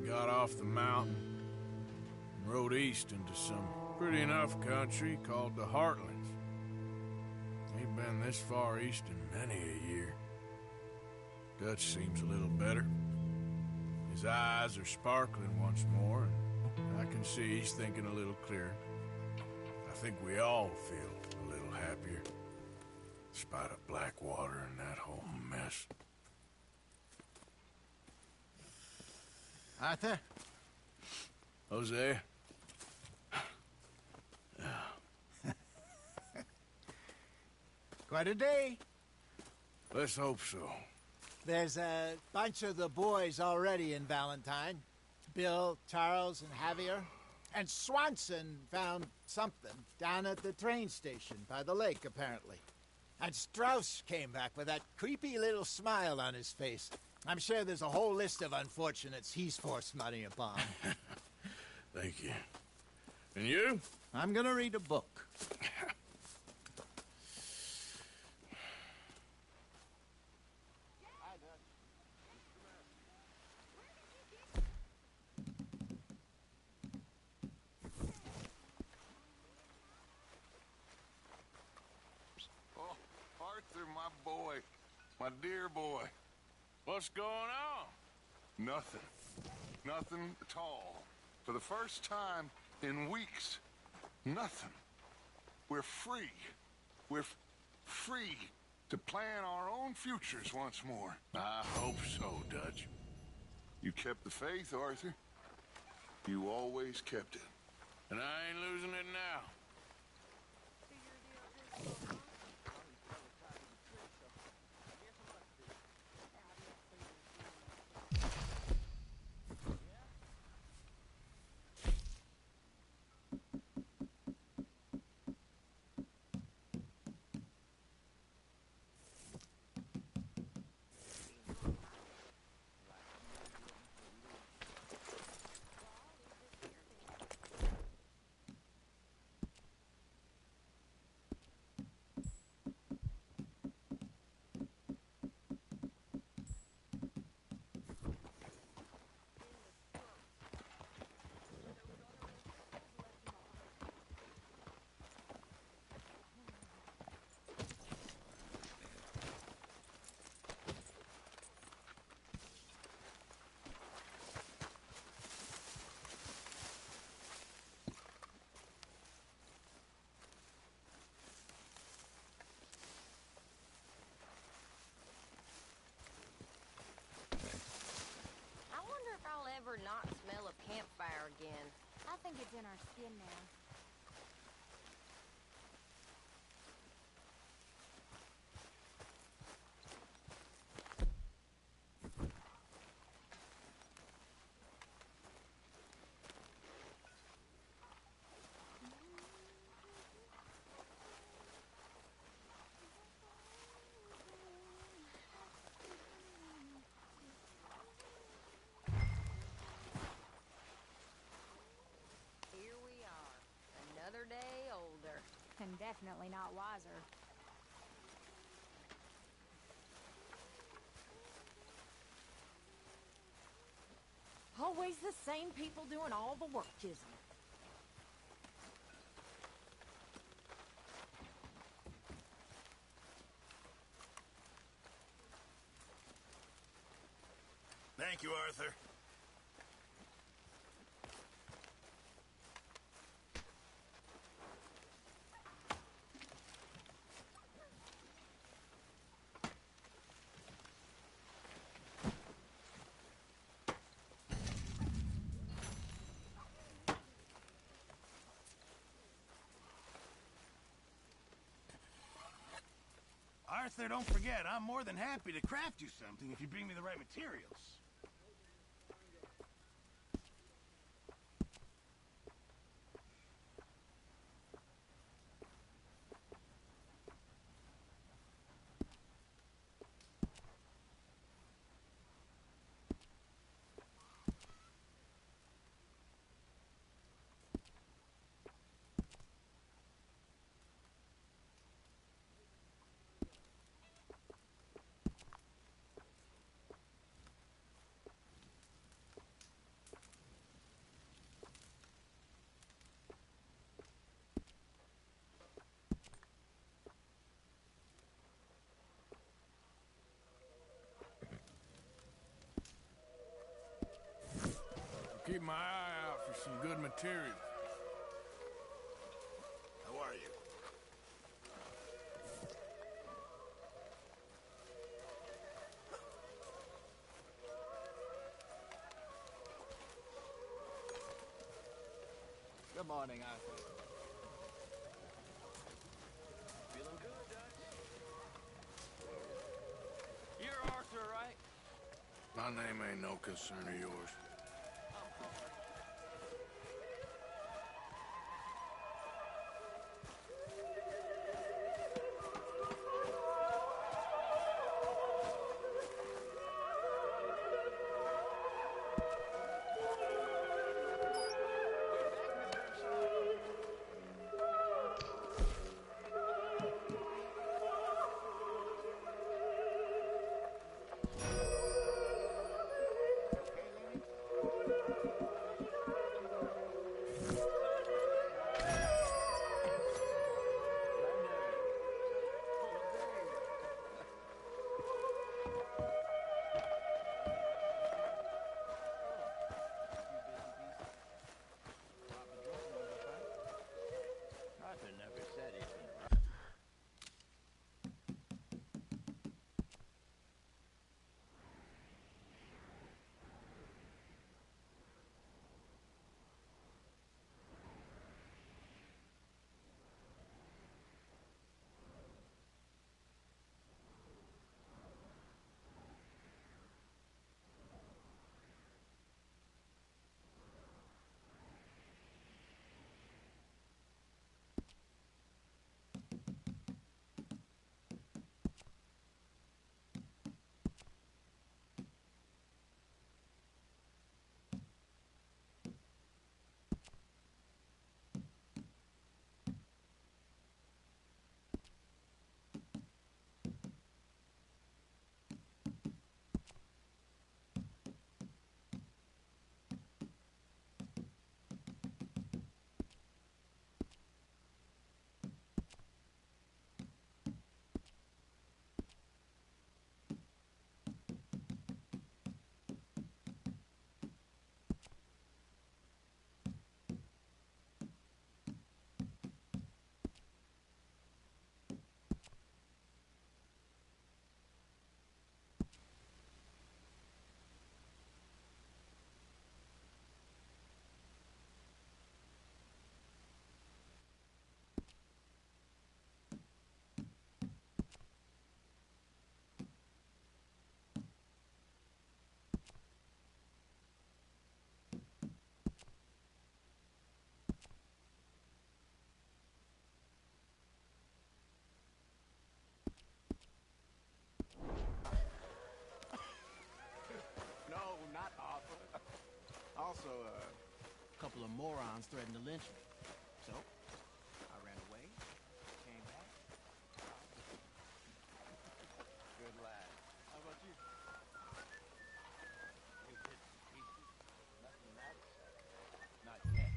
Got off the mountain and rode east into some pretty enough country called the Heartlands. Ain't been this far east in many a year. Dutch seems a little better. His eyes are sparkling once more, and I can see he's thinking a little clearer. I think we all feel a little happier, in spite of Blackwater and that whole mess. Arthur? Jose? Quite a day. Let's hope so. There's a bunch of the boys already in Valentine. Bill, Charles, and Javier. And Swanson found something down at the train station by the lake, apparently. And Strauss came back with that creepy little smile on his face. I'm sure there's a whole list of unfortunates he's forced money upon. Thank you. And you? I'm gonna read a book. Oh, Arthur, my boy. My dear boy. What's going on? Nothing. Nothing at all. For the first time in weeks. Nothing. We're free. We're free to plan our own futures once more. I hope so, Dutch. You kept the faith, Arthur. You always kept it. And I ain't losing it now. Not smell of campfire again. I think it's in our skin now. Another day older. And definitely not wiser. Always the same people doing all the work, isn't it? Thank you, Arthur. Arthur, don't forget, I'm more than happy to craft you something if you bring me the right materials. Keep my eye out for some good material. How are you? Good morning, Arthur. Feeling good, Dutch? You're Arthur, right? My name ain't no concern of yours. couple of morons threatened to lynch me. So, I ran away, came back. Good lad. How about you? Nothing matters. Not yet.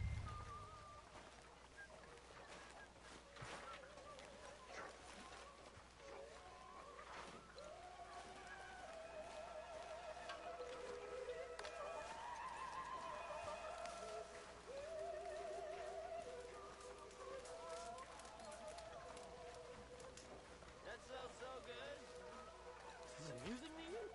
That sounds so good. Is it music meeting?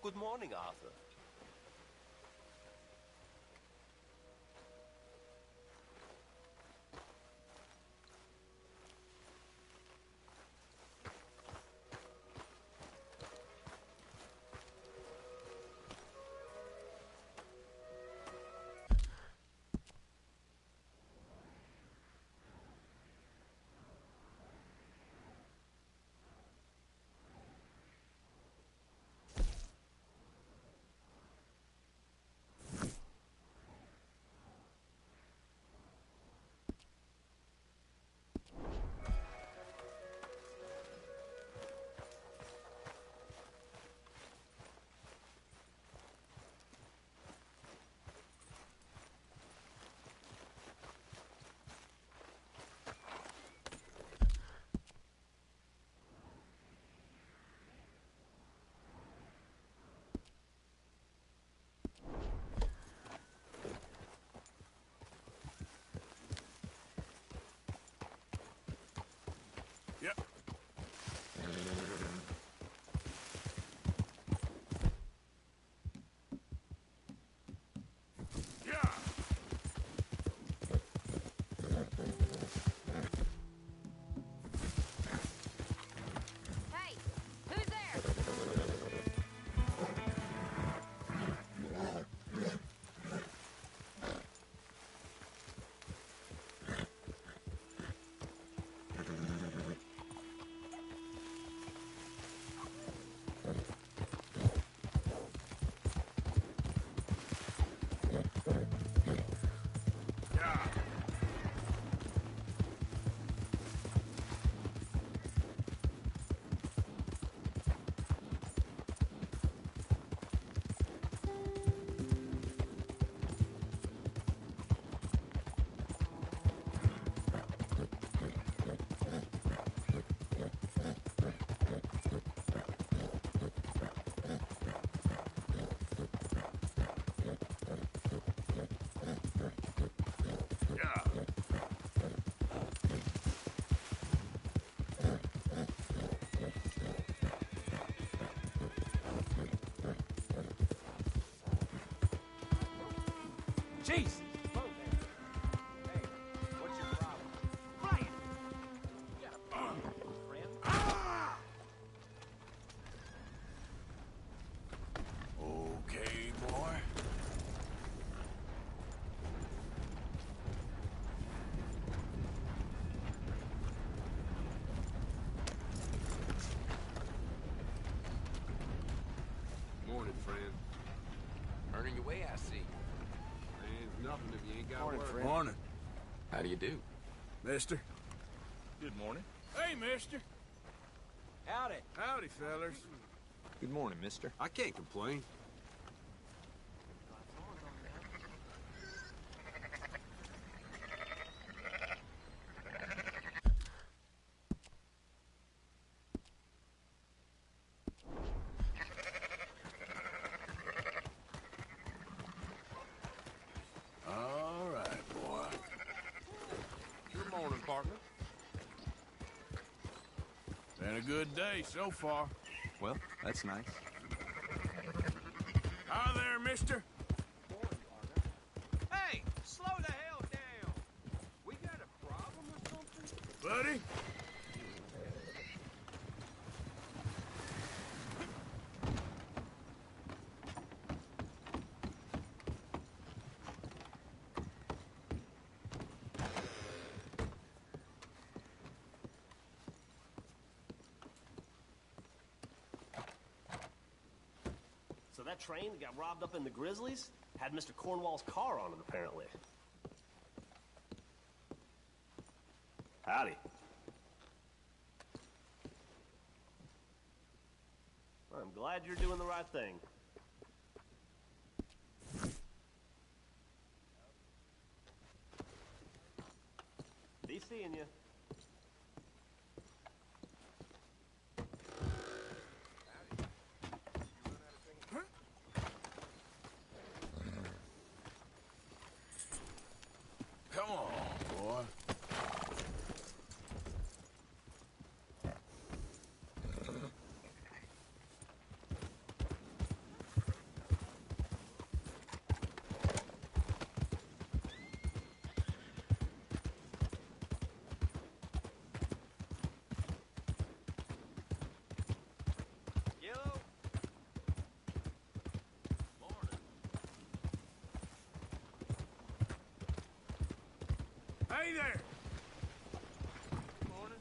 Good morning, Arthur. Yep. Hey, who's there? Jesus! Slow there. Hey, what's your problem? Brian! You got a problem, friend? Okay, boy. Morning, friend. Earning your way, I see. Ain't nothing if you ain't got Morning, work. friend. Morning. How do you do? Mister. Good morning. Hey, mister. Howdy. Howdy, fellers. Good morning, mister. I can't complain. All right, boy. Good morning, partner. Been a good day so far. Well, that's nice. Hi there, mister. Hey, slow the hell down. We got a problem or something? Buddy? So that train that got robbed up in the Grizzlies had Mr. Cornwall's car on it, apparently. Howdy. I'm glad you're doing the right thing. Be seeing you. Come on, boy. Hey there! Morning.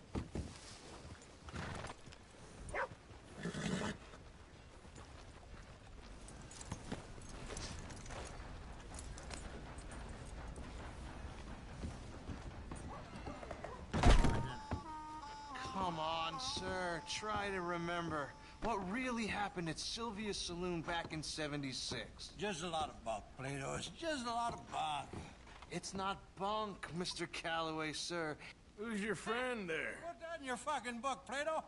Come on, sir. Try to remember. What really happened at Sylvia's Saloon back in '76? Just a lot of bunk, Plato. It's just a lot of bunk. It's not bunk, Mr. Calloway, sir. Who's your friend there? Put that in your fucking book, Plato.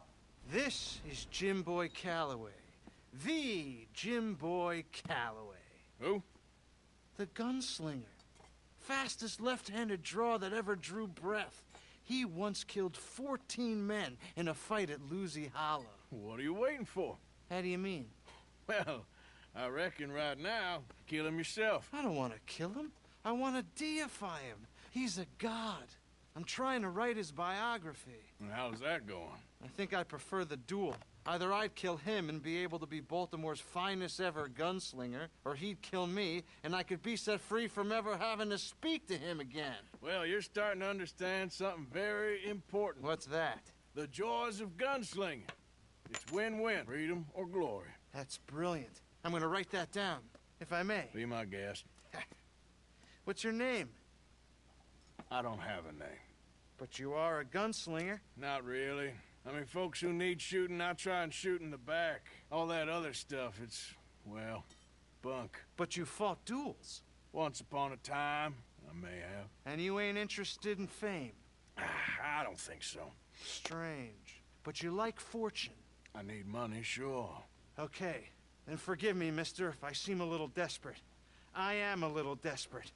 This is Jim Boy Calloway. The Jim Boy Calloway. Who? The gunslinger. Fastest left-handed draw that ever drew breath. He once killed 14 men in a fight at Lucy Hollow. What are you waiting for? How do you mean? Well, I reckon right now, kill him yourself. I don't want to kill him. I want to deify him. He's a god. I'm trying to write his biography. And how's that going? I think I prefer the duel. Either I'd kill him and be able to be Baltimore's finest ever gunslinger, or he'd kill me and I could be set free from ever having to speak to him again. Well, you're starting to understand something very important. What's that? The joys of gunslinging. It's win-win, freedom or glory. That's brilliant. I'm going to write that down, if I may. Be my guest. What's your name? I don't have a name. But you are a gunslinger. Not really. I mean, folks who need shooting, I try and shoot in the back. All that other stuff, it's, well, bunk. But you fought duels. Once upon a time, I may have. And you ain't interested in fame. I don't think so. Strange. But you like fortune. I need money, sure. Okay. Then forgive me, mister, if I seem a little desperate. I am a little desperate.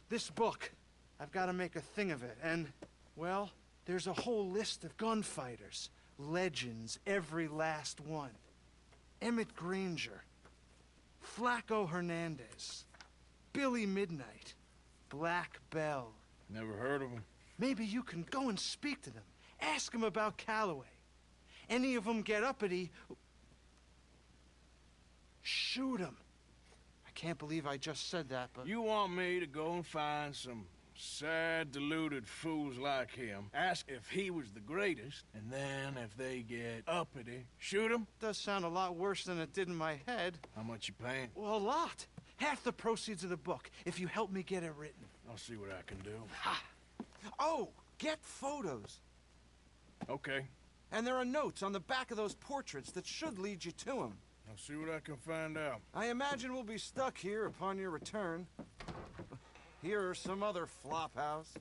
This book, I've got to make a thing of it, and, well, there's a whole list of gunfighters. Legends, every last one. Emmett Granger, Flaco Hernandez, Billy Midnight, Black Bell. Never heard of them. Maybe you can go and speak to them. Ask them about Calloway. Any of them get uppity, shoot them. I can't believe I just said that, but... You want me to go and find some sad, deluded fools like him, ask if he was the greatest, and then if they get uppity, shoot him? Does sound a lot worse than it did in my head. How much you paying? Well, a lot. Half the proceeds of the book, if you help me get it written. I'll see what I can do. Ha! Oh, get photos. Okay. And there are notes on the back of those portraits that should lead you to him. I'll see what I can find out. I imagine we'll be stuck here upon your return. Here or some other flop house.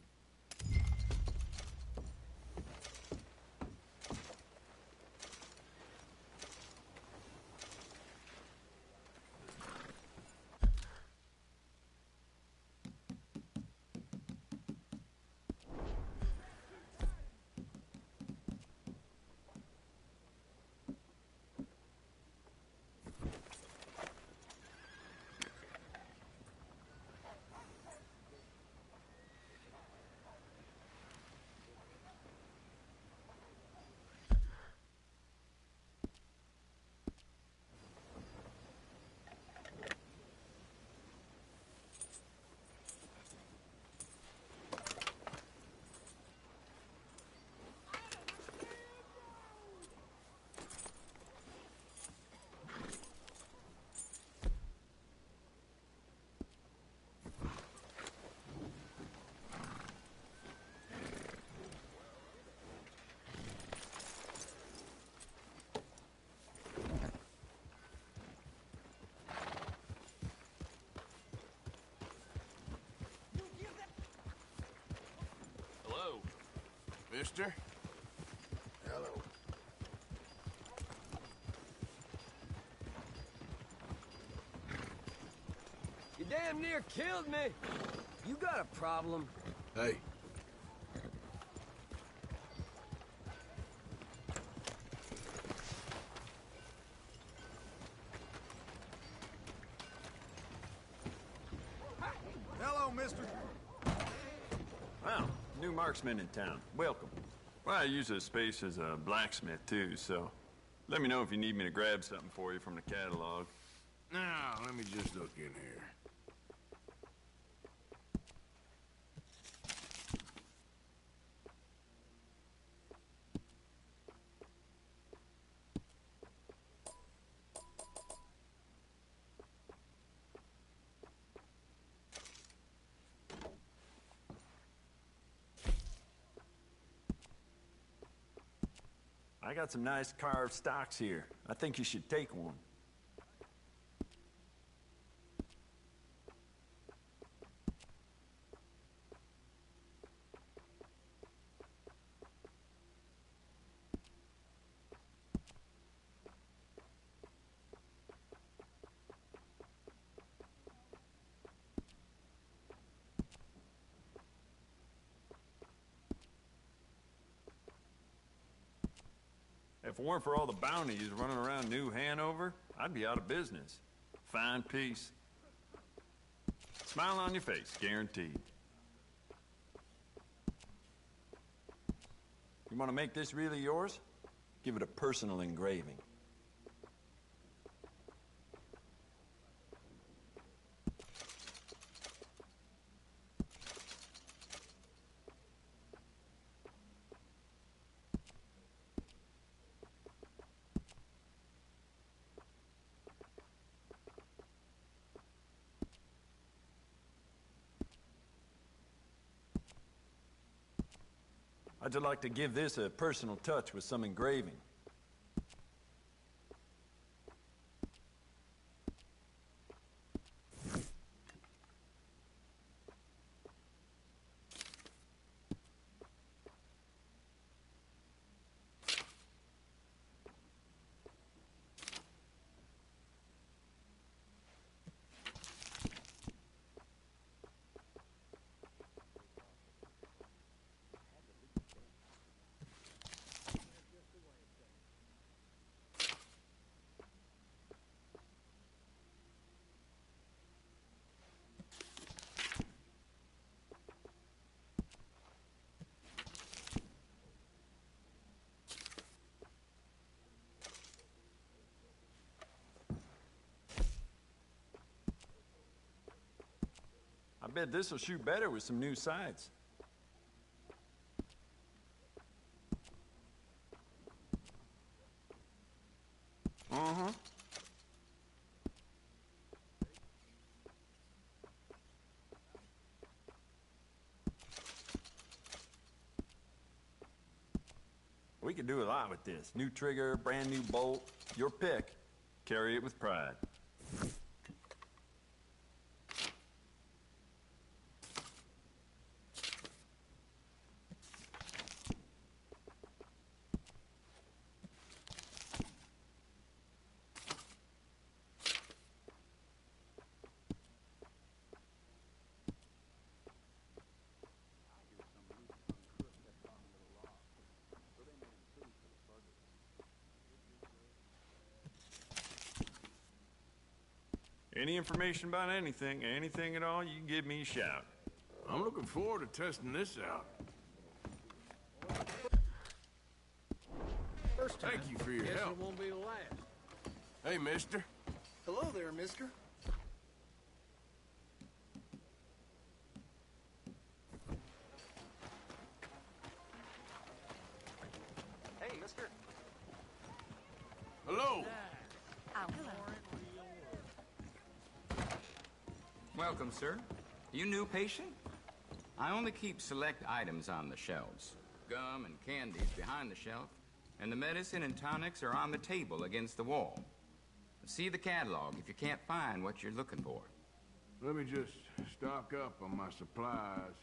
Mister? Hello. You damn near killed me. You got a problem. Hey. Hello, mister. Well, new marksman in town. Welcome. Well, I use this space as a blacksmith, too, so let me know if you need me to grab something for you from the catalog. Now, let me just look in here. I got some nice carved stocks here. I think you should take one. If it weren't for all the bounties running around New Hanover, I'd be out of business. Fine piece. Smile on your face, guaranteed. You want to make this really yours? Give it a personal engraving. I'd like to give this a personal touch with some engraving. I bet this will shoot better with some new sights. Uh-huh. We could do a lot with this. New trigger, brand new bolt, your pick. Carry it with pride. Any information about anything at all, you can give me a shout. I'm looking forward to testing this out. First time. Thank you for your Guess help. it won't be the last. Hey, mister. Hello there, mister. Hey, mister. Hello. Oh, hello. Welcome, sir. You new patient? I only keep select items on the shelves. Gum and candies behind the shelf, and the medicine and tonics are on the table against the wall. See the catalog if you can't find what you're looking for. Let me just stock up on my supplies.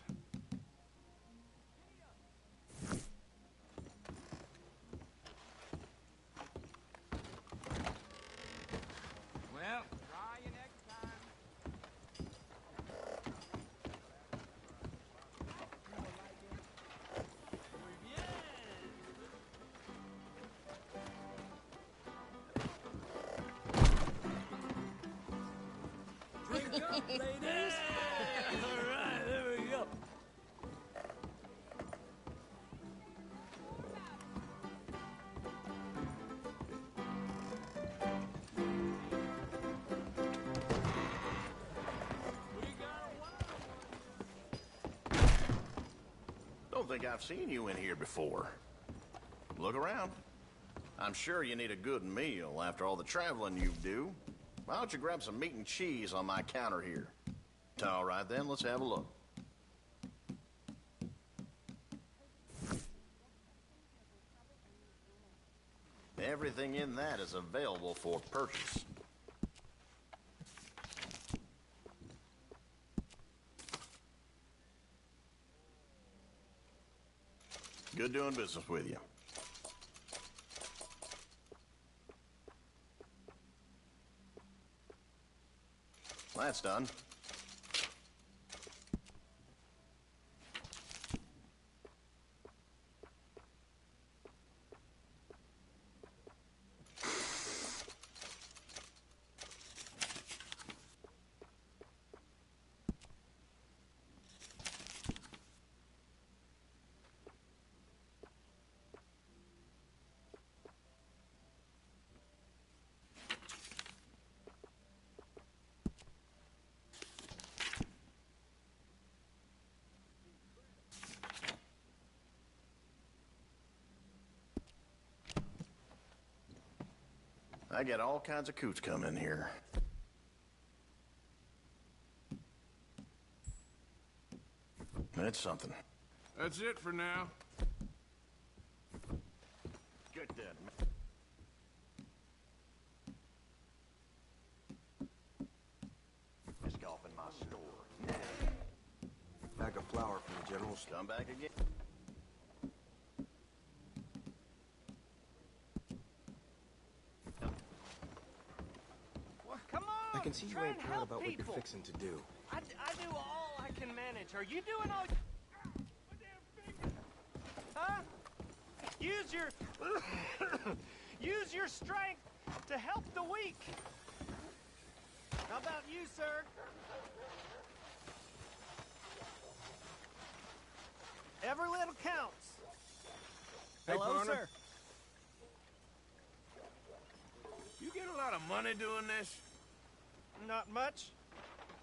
ladies. All right, there we go. Don't think I've seen you in here before. Look around. I'm sure you need a good meal after all the traveling you do. Why don't you grab some meat and cheese on my counter here? All right, then, let's have a look. Everything in that is available for purchase. Good doing business with you. That's done. I get all kinds of coots come in here. That's something. That's it for now. Good, Dad. Let's go up in my store. Bag of flour from the general store. Come back again. Come on, I can see you try ain't and proud help about what people. you're fixing to do. I do all I can manage. Are you doing all... Huh? Use your... use your strength to help the weak. How about you, sir? Every little counts. Hey, Hello, partner. sir. You get a lot of money doing this? Not much,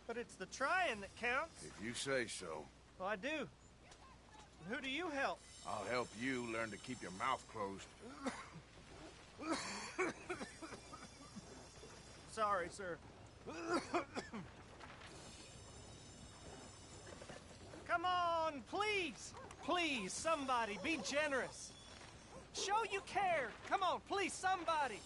but it's the trying that counts. If you say so. Well, I do. Who do you help? I'll help you learn to keep your mouth closed. Sorry, sir. Come on, please. Please, somebody, be generous. Show you care. Come on, please, somebody.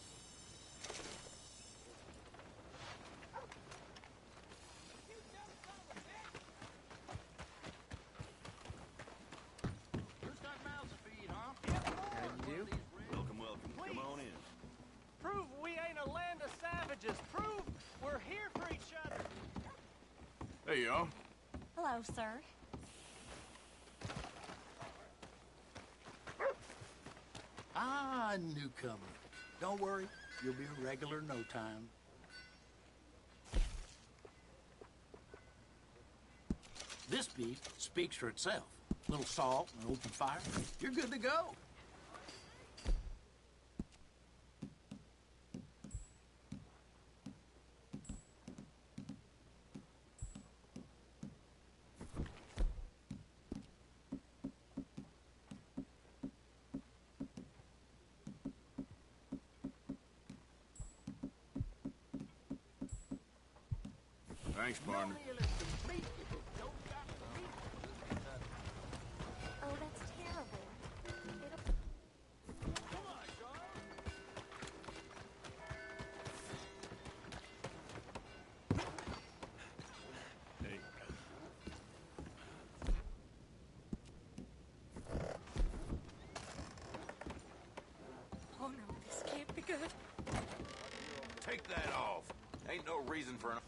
Welcome, welcome. Come on in. Prove we ain't a land of savages. Prove we're here for each other. There you are. Hello, sir. Ah, newcomer. Don't worry, you'll be a regular in no time. This beef speaks for itself. A little salt and open fire, you're good to go. Thanks, partner. Oh, that's terrible. Oh no, this can't be good. Take that off. Ain't no reason for an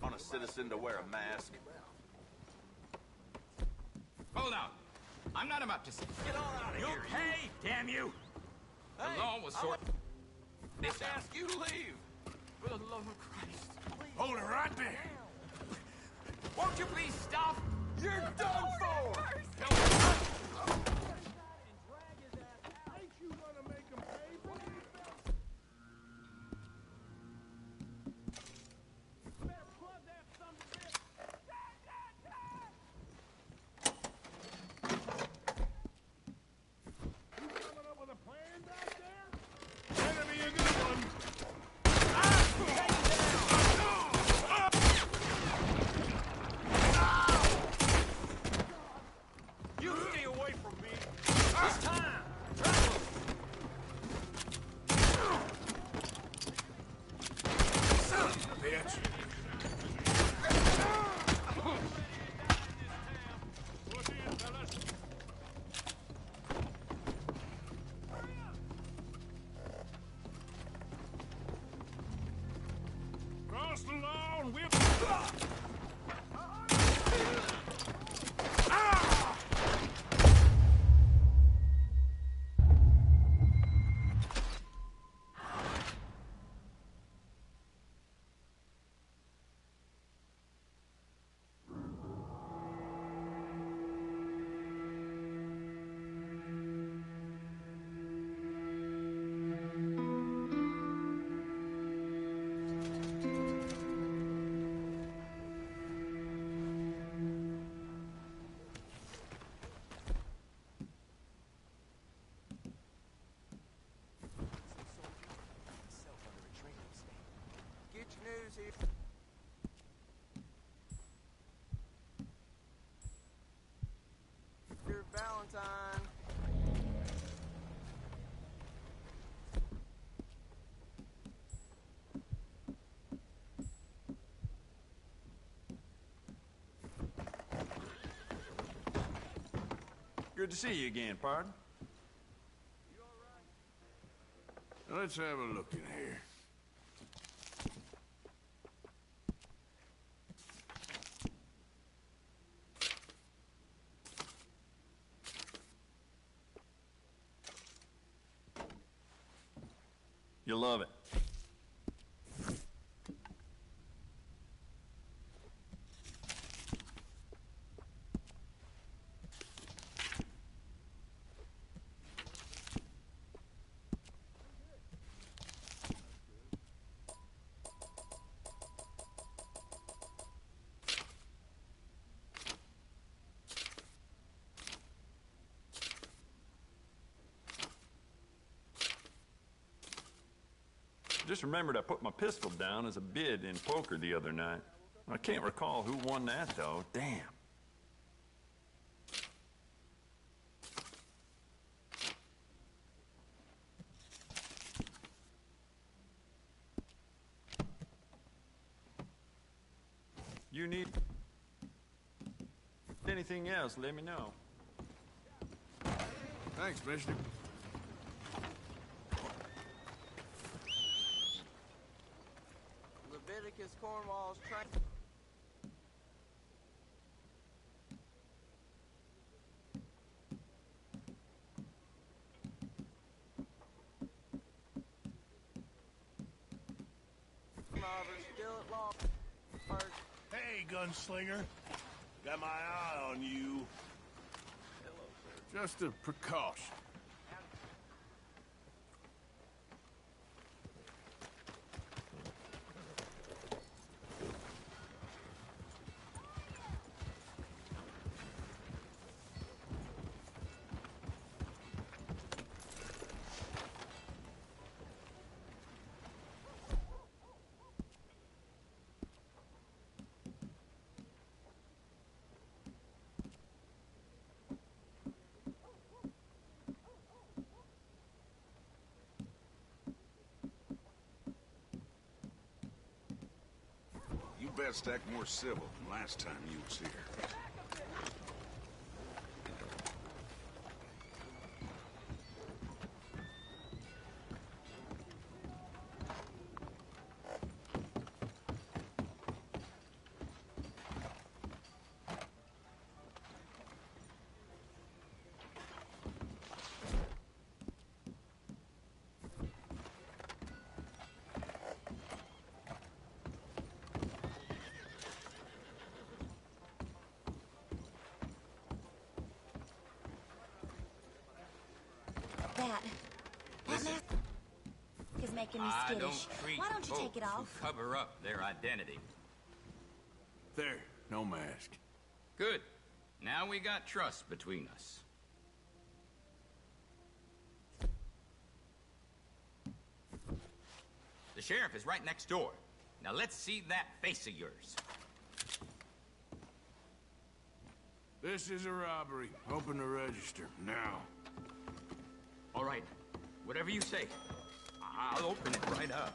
honest citizen to wear a mask. Hold on. I'm not about to say. Get on out of You here. okay? Damn you! Hey, the law was sort. Just ask you to leave. For the love of Christ. Hold it right there. Won't you please stop? You're done for! Cross the lawn, we'll... Get your news here. Dear Valentine. Good to see you again, pardon. Let's have a look in here. You'll love it. Just remembered I put my pistol down as a bid in poker the other night. I can't recall who won that, though. Damn. You need anything else, let me know. Thanks, mister. Leviticus Cornwall's train. Still at large. Hey, gunslinger. Got my eye on you. Just a precaution. You best act more civil than last time you was here. Listen, Is making me I skittish. don't treat Why don't you take folks it off? who cover up their identity. There, no mask. Good. Now we got trust between us. The sheriff is right next door. Now let's see that face of yours. This is a robbery. Open the register, now. All right. Whatever you say. I'll open it right up.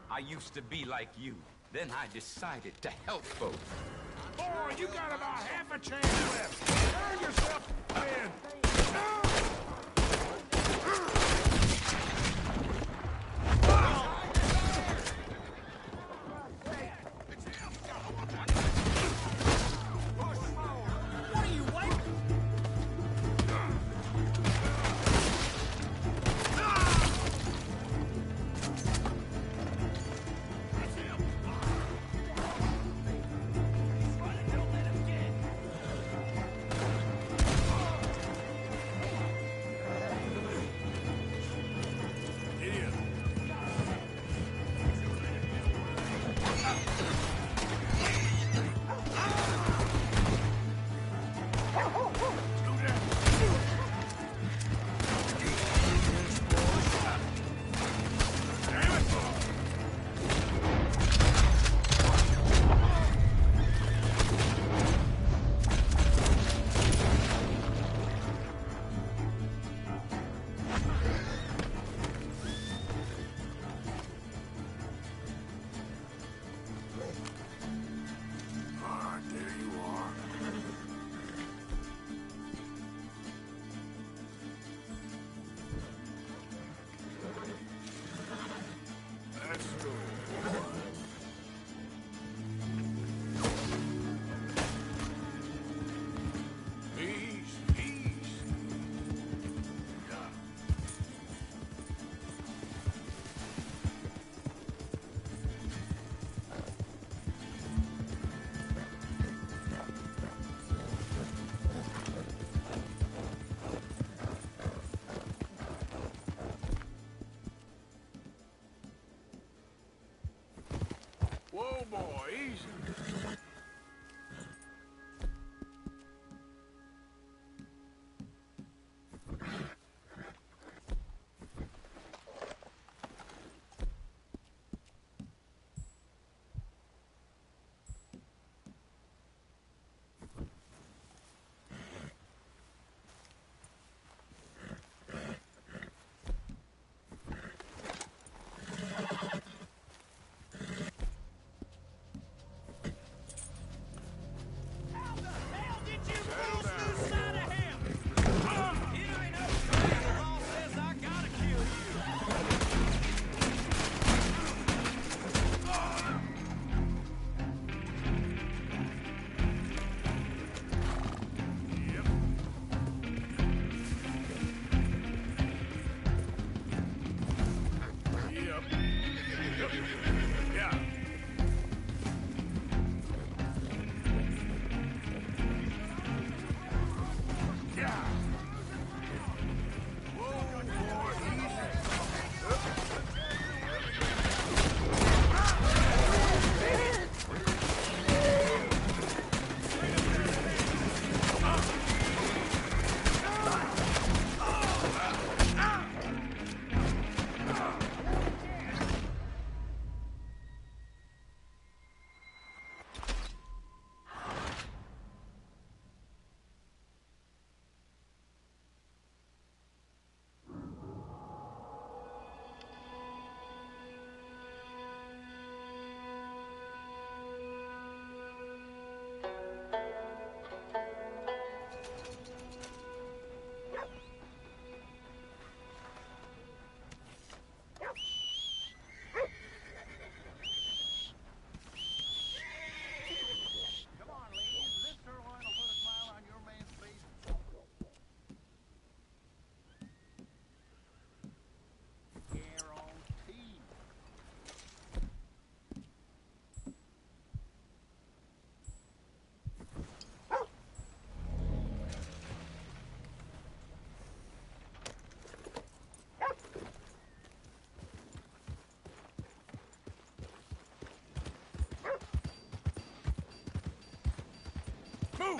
I used to be like you. Then I decided to help folks. Boy, you got about half a chance left. Turn yourself in. What are you waiting?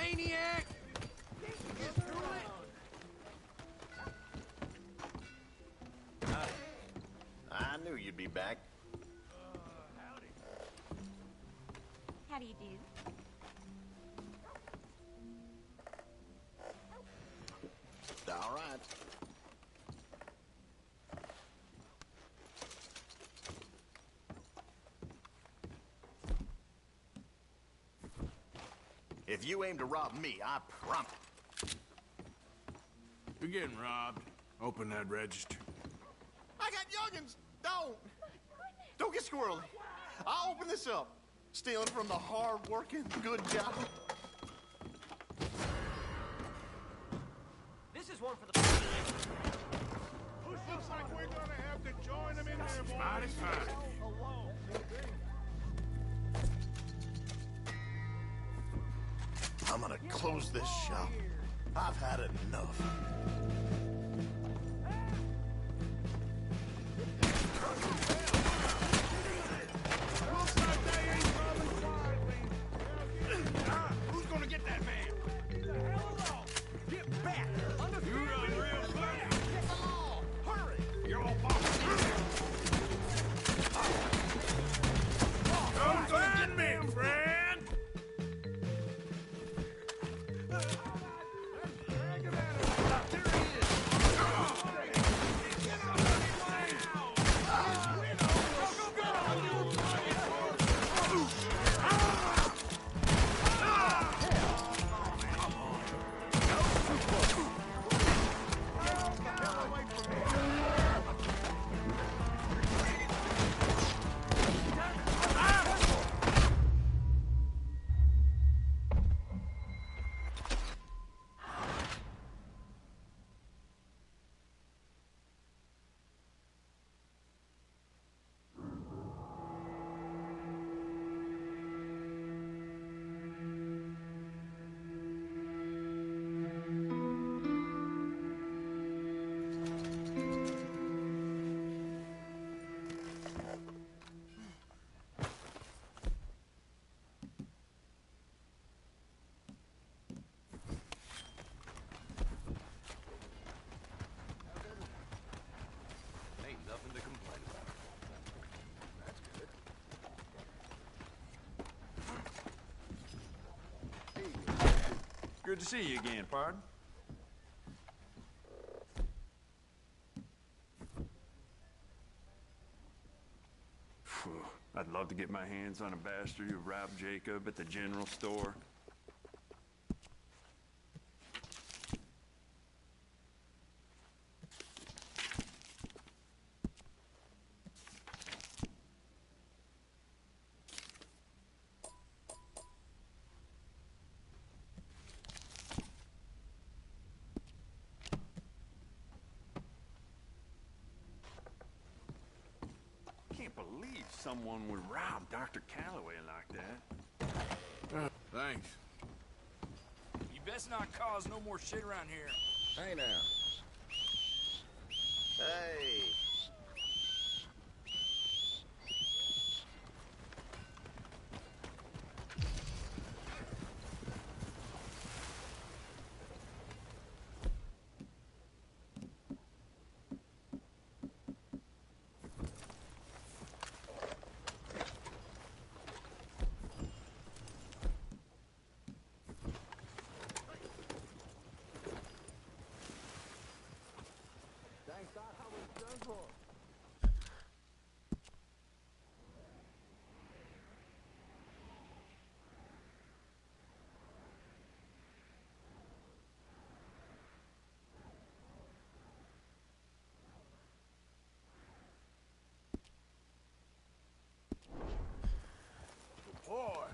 maniac! I knew you'd be back. How do you do? All right. If you aim to rob me, I promise. You're getting robbed. Open that register. I got youngins! Don't! Don't get squirrely. I'll open this up. Stealing from the hard-working, good job. This is one for the... Looks like we're gonna have to join them in there, boys. Mighty fine. I'm gonna close this shop. I've had enough. Looks like they ain't coming quietly. Who's gonna get that man? Get the hell along! Get back! You run real quick. Get the law! Hurry! You're all boxed Come find me, friend! Ain't nothing to complain about. That's good. Good to see you again, pardon. Phew, I'd love to get my hands on a bastard who robbed Jacob at the general store. Can't believe someone would rob Dr. Calloway like that. Thanks. You best not cause no more shit around here. Hey now. Hey. Boy.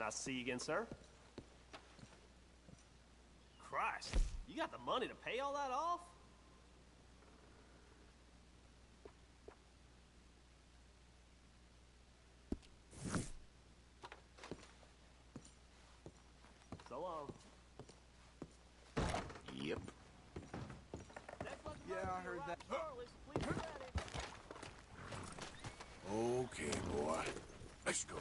Nice to see you again, sir. Christ, you got the money to pay all that off? So long. Yep. Yeah, I heard that. Okay, boy. Let's go.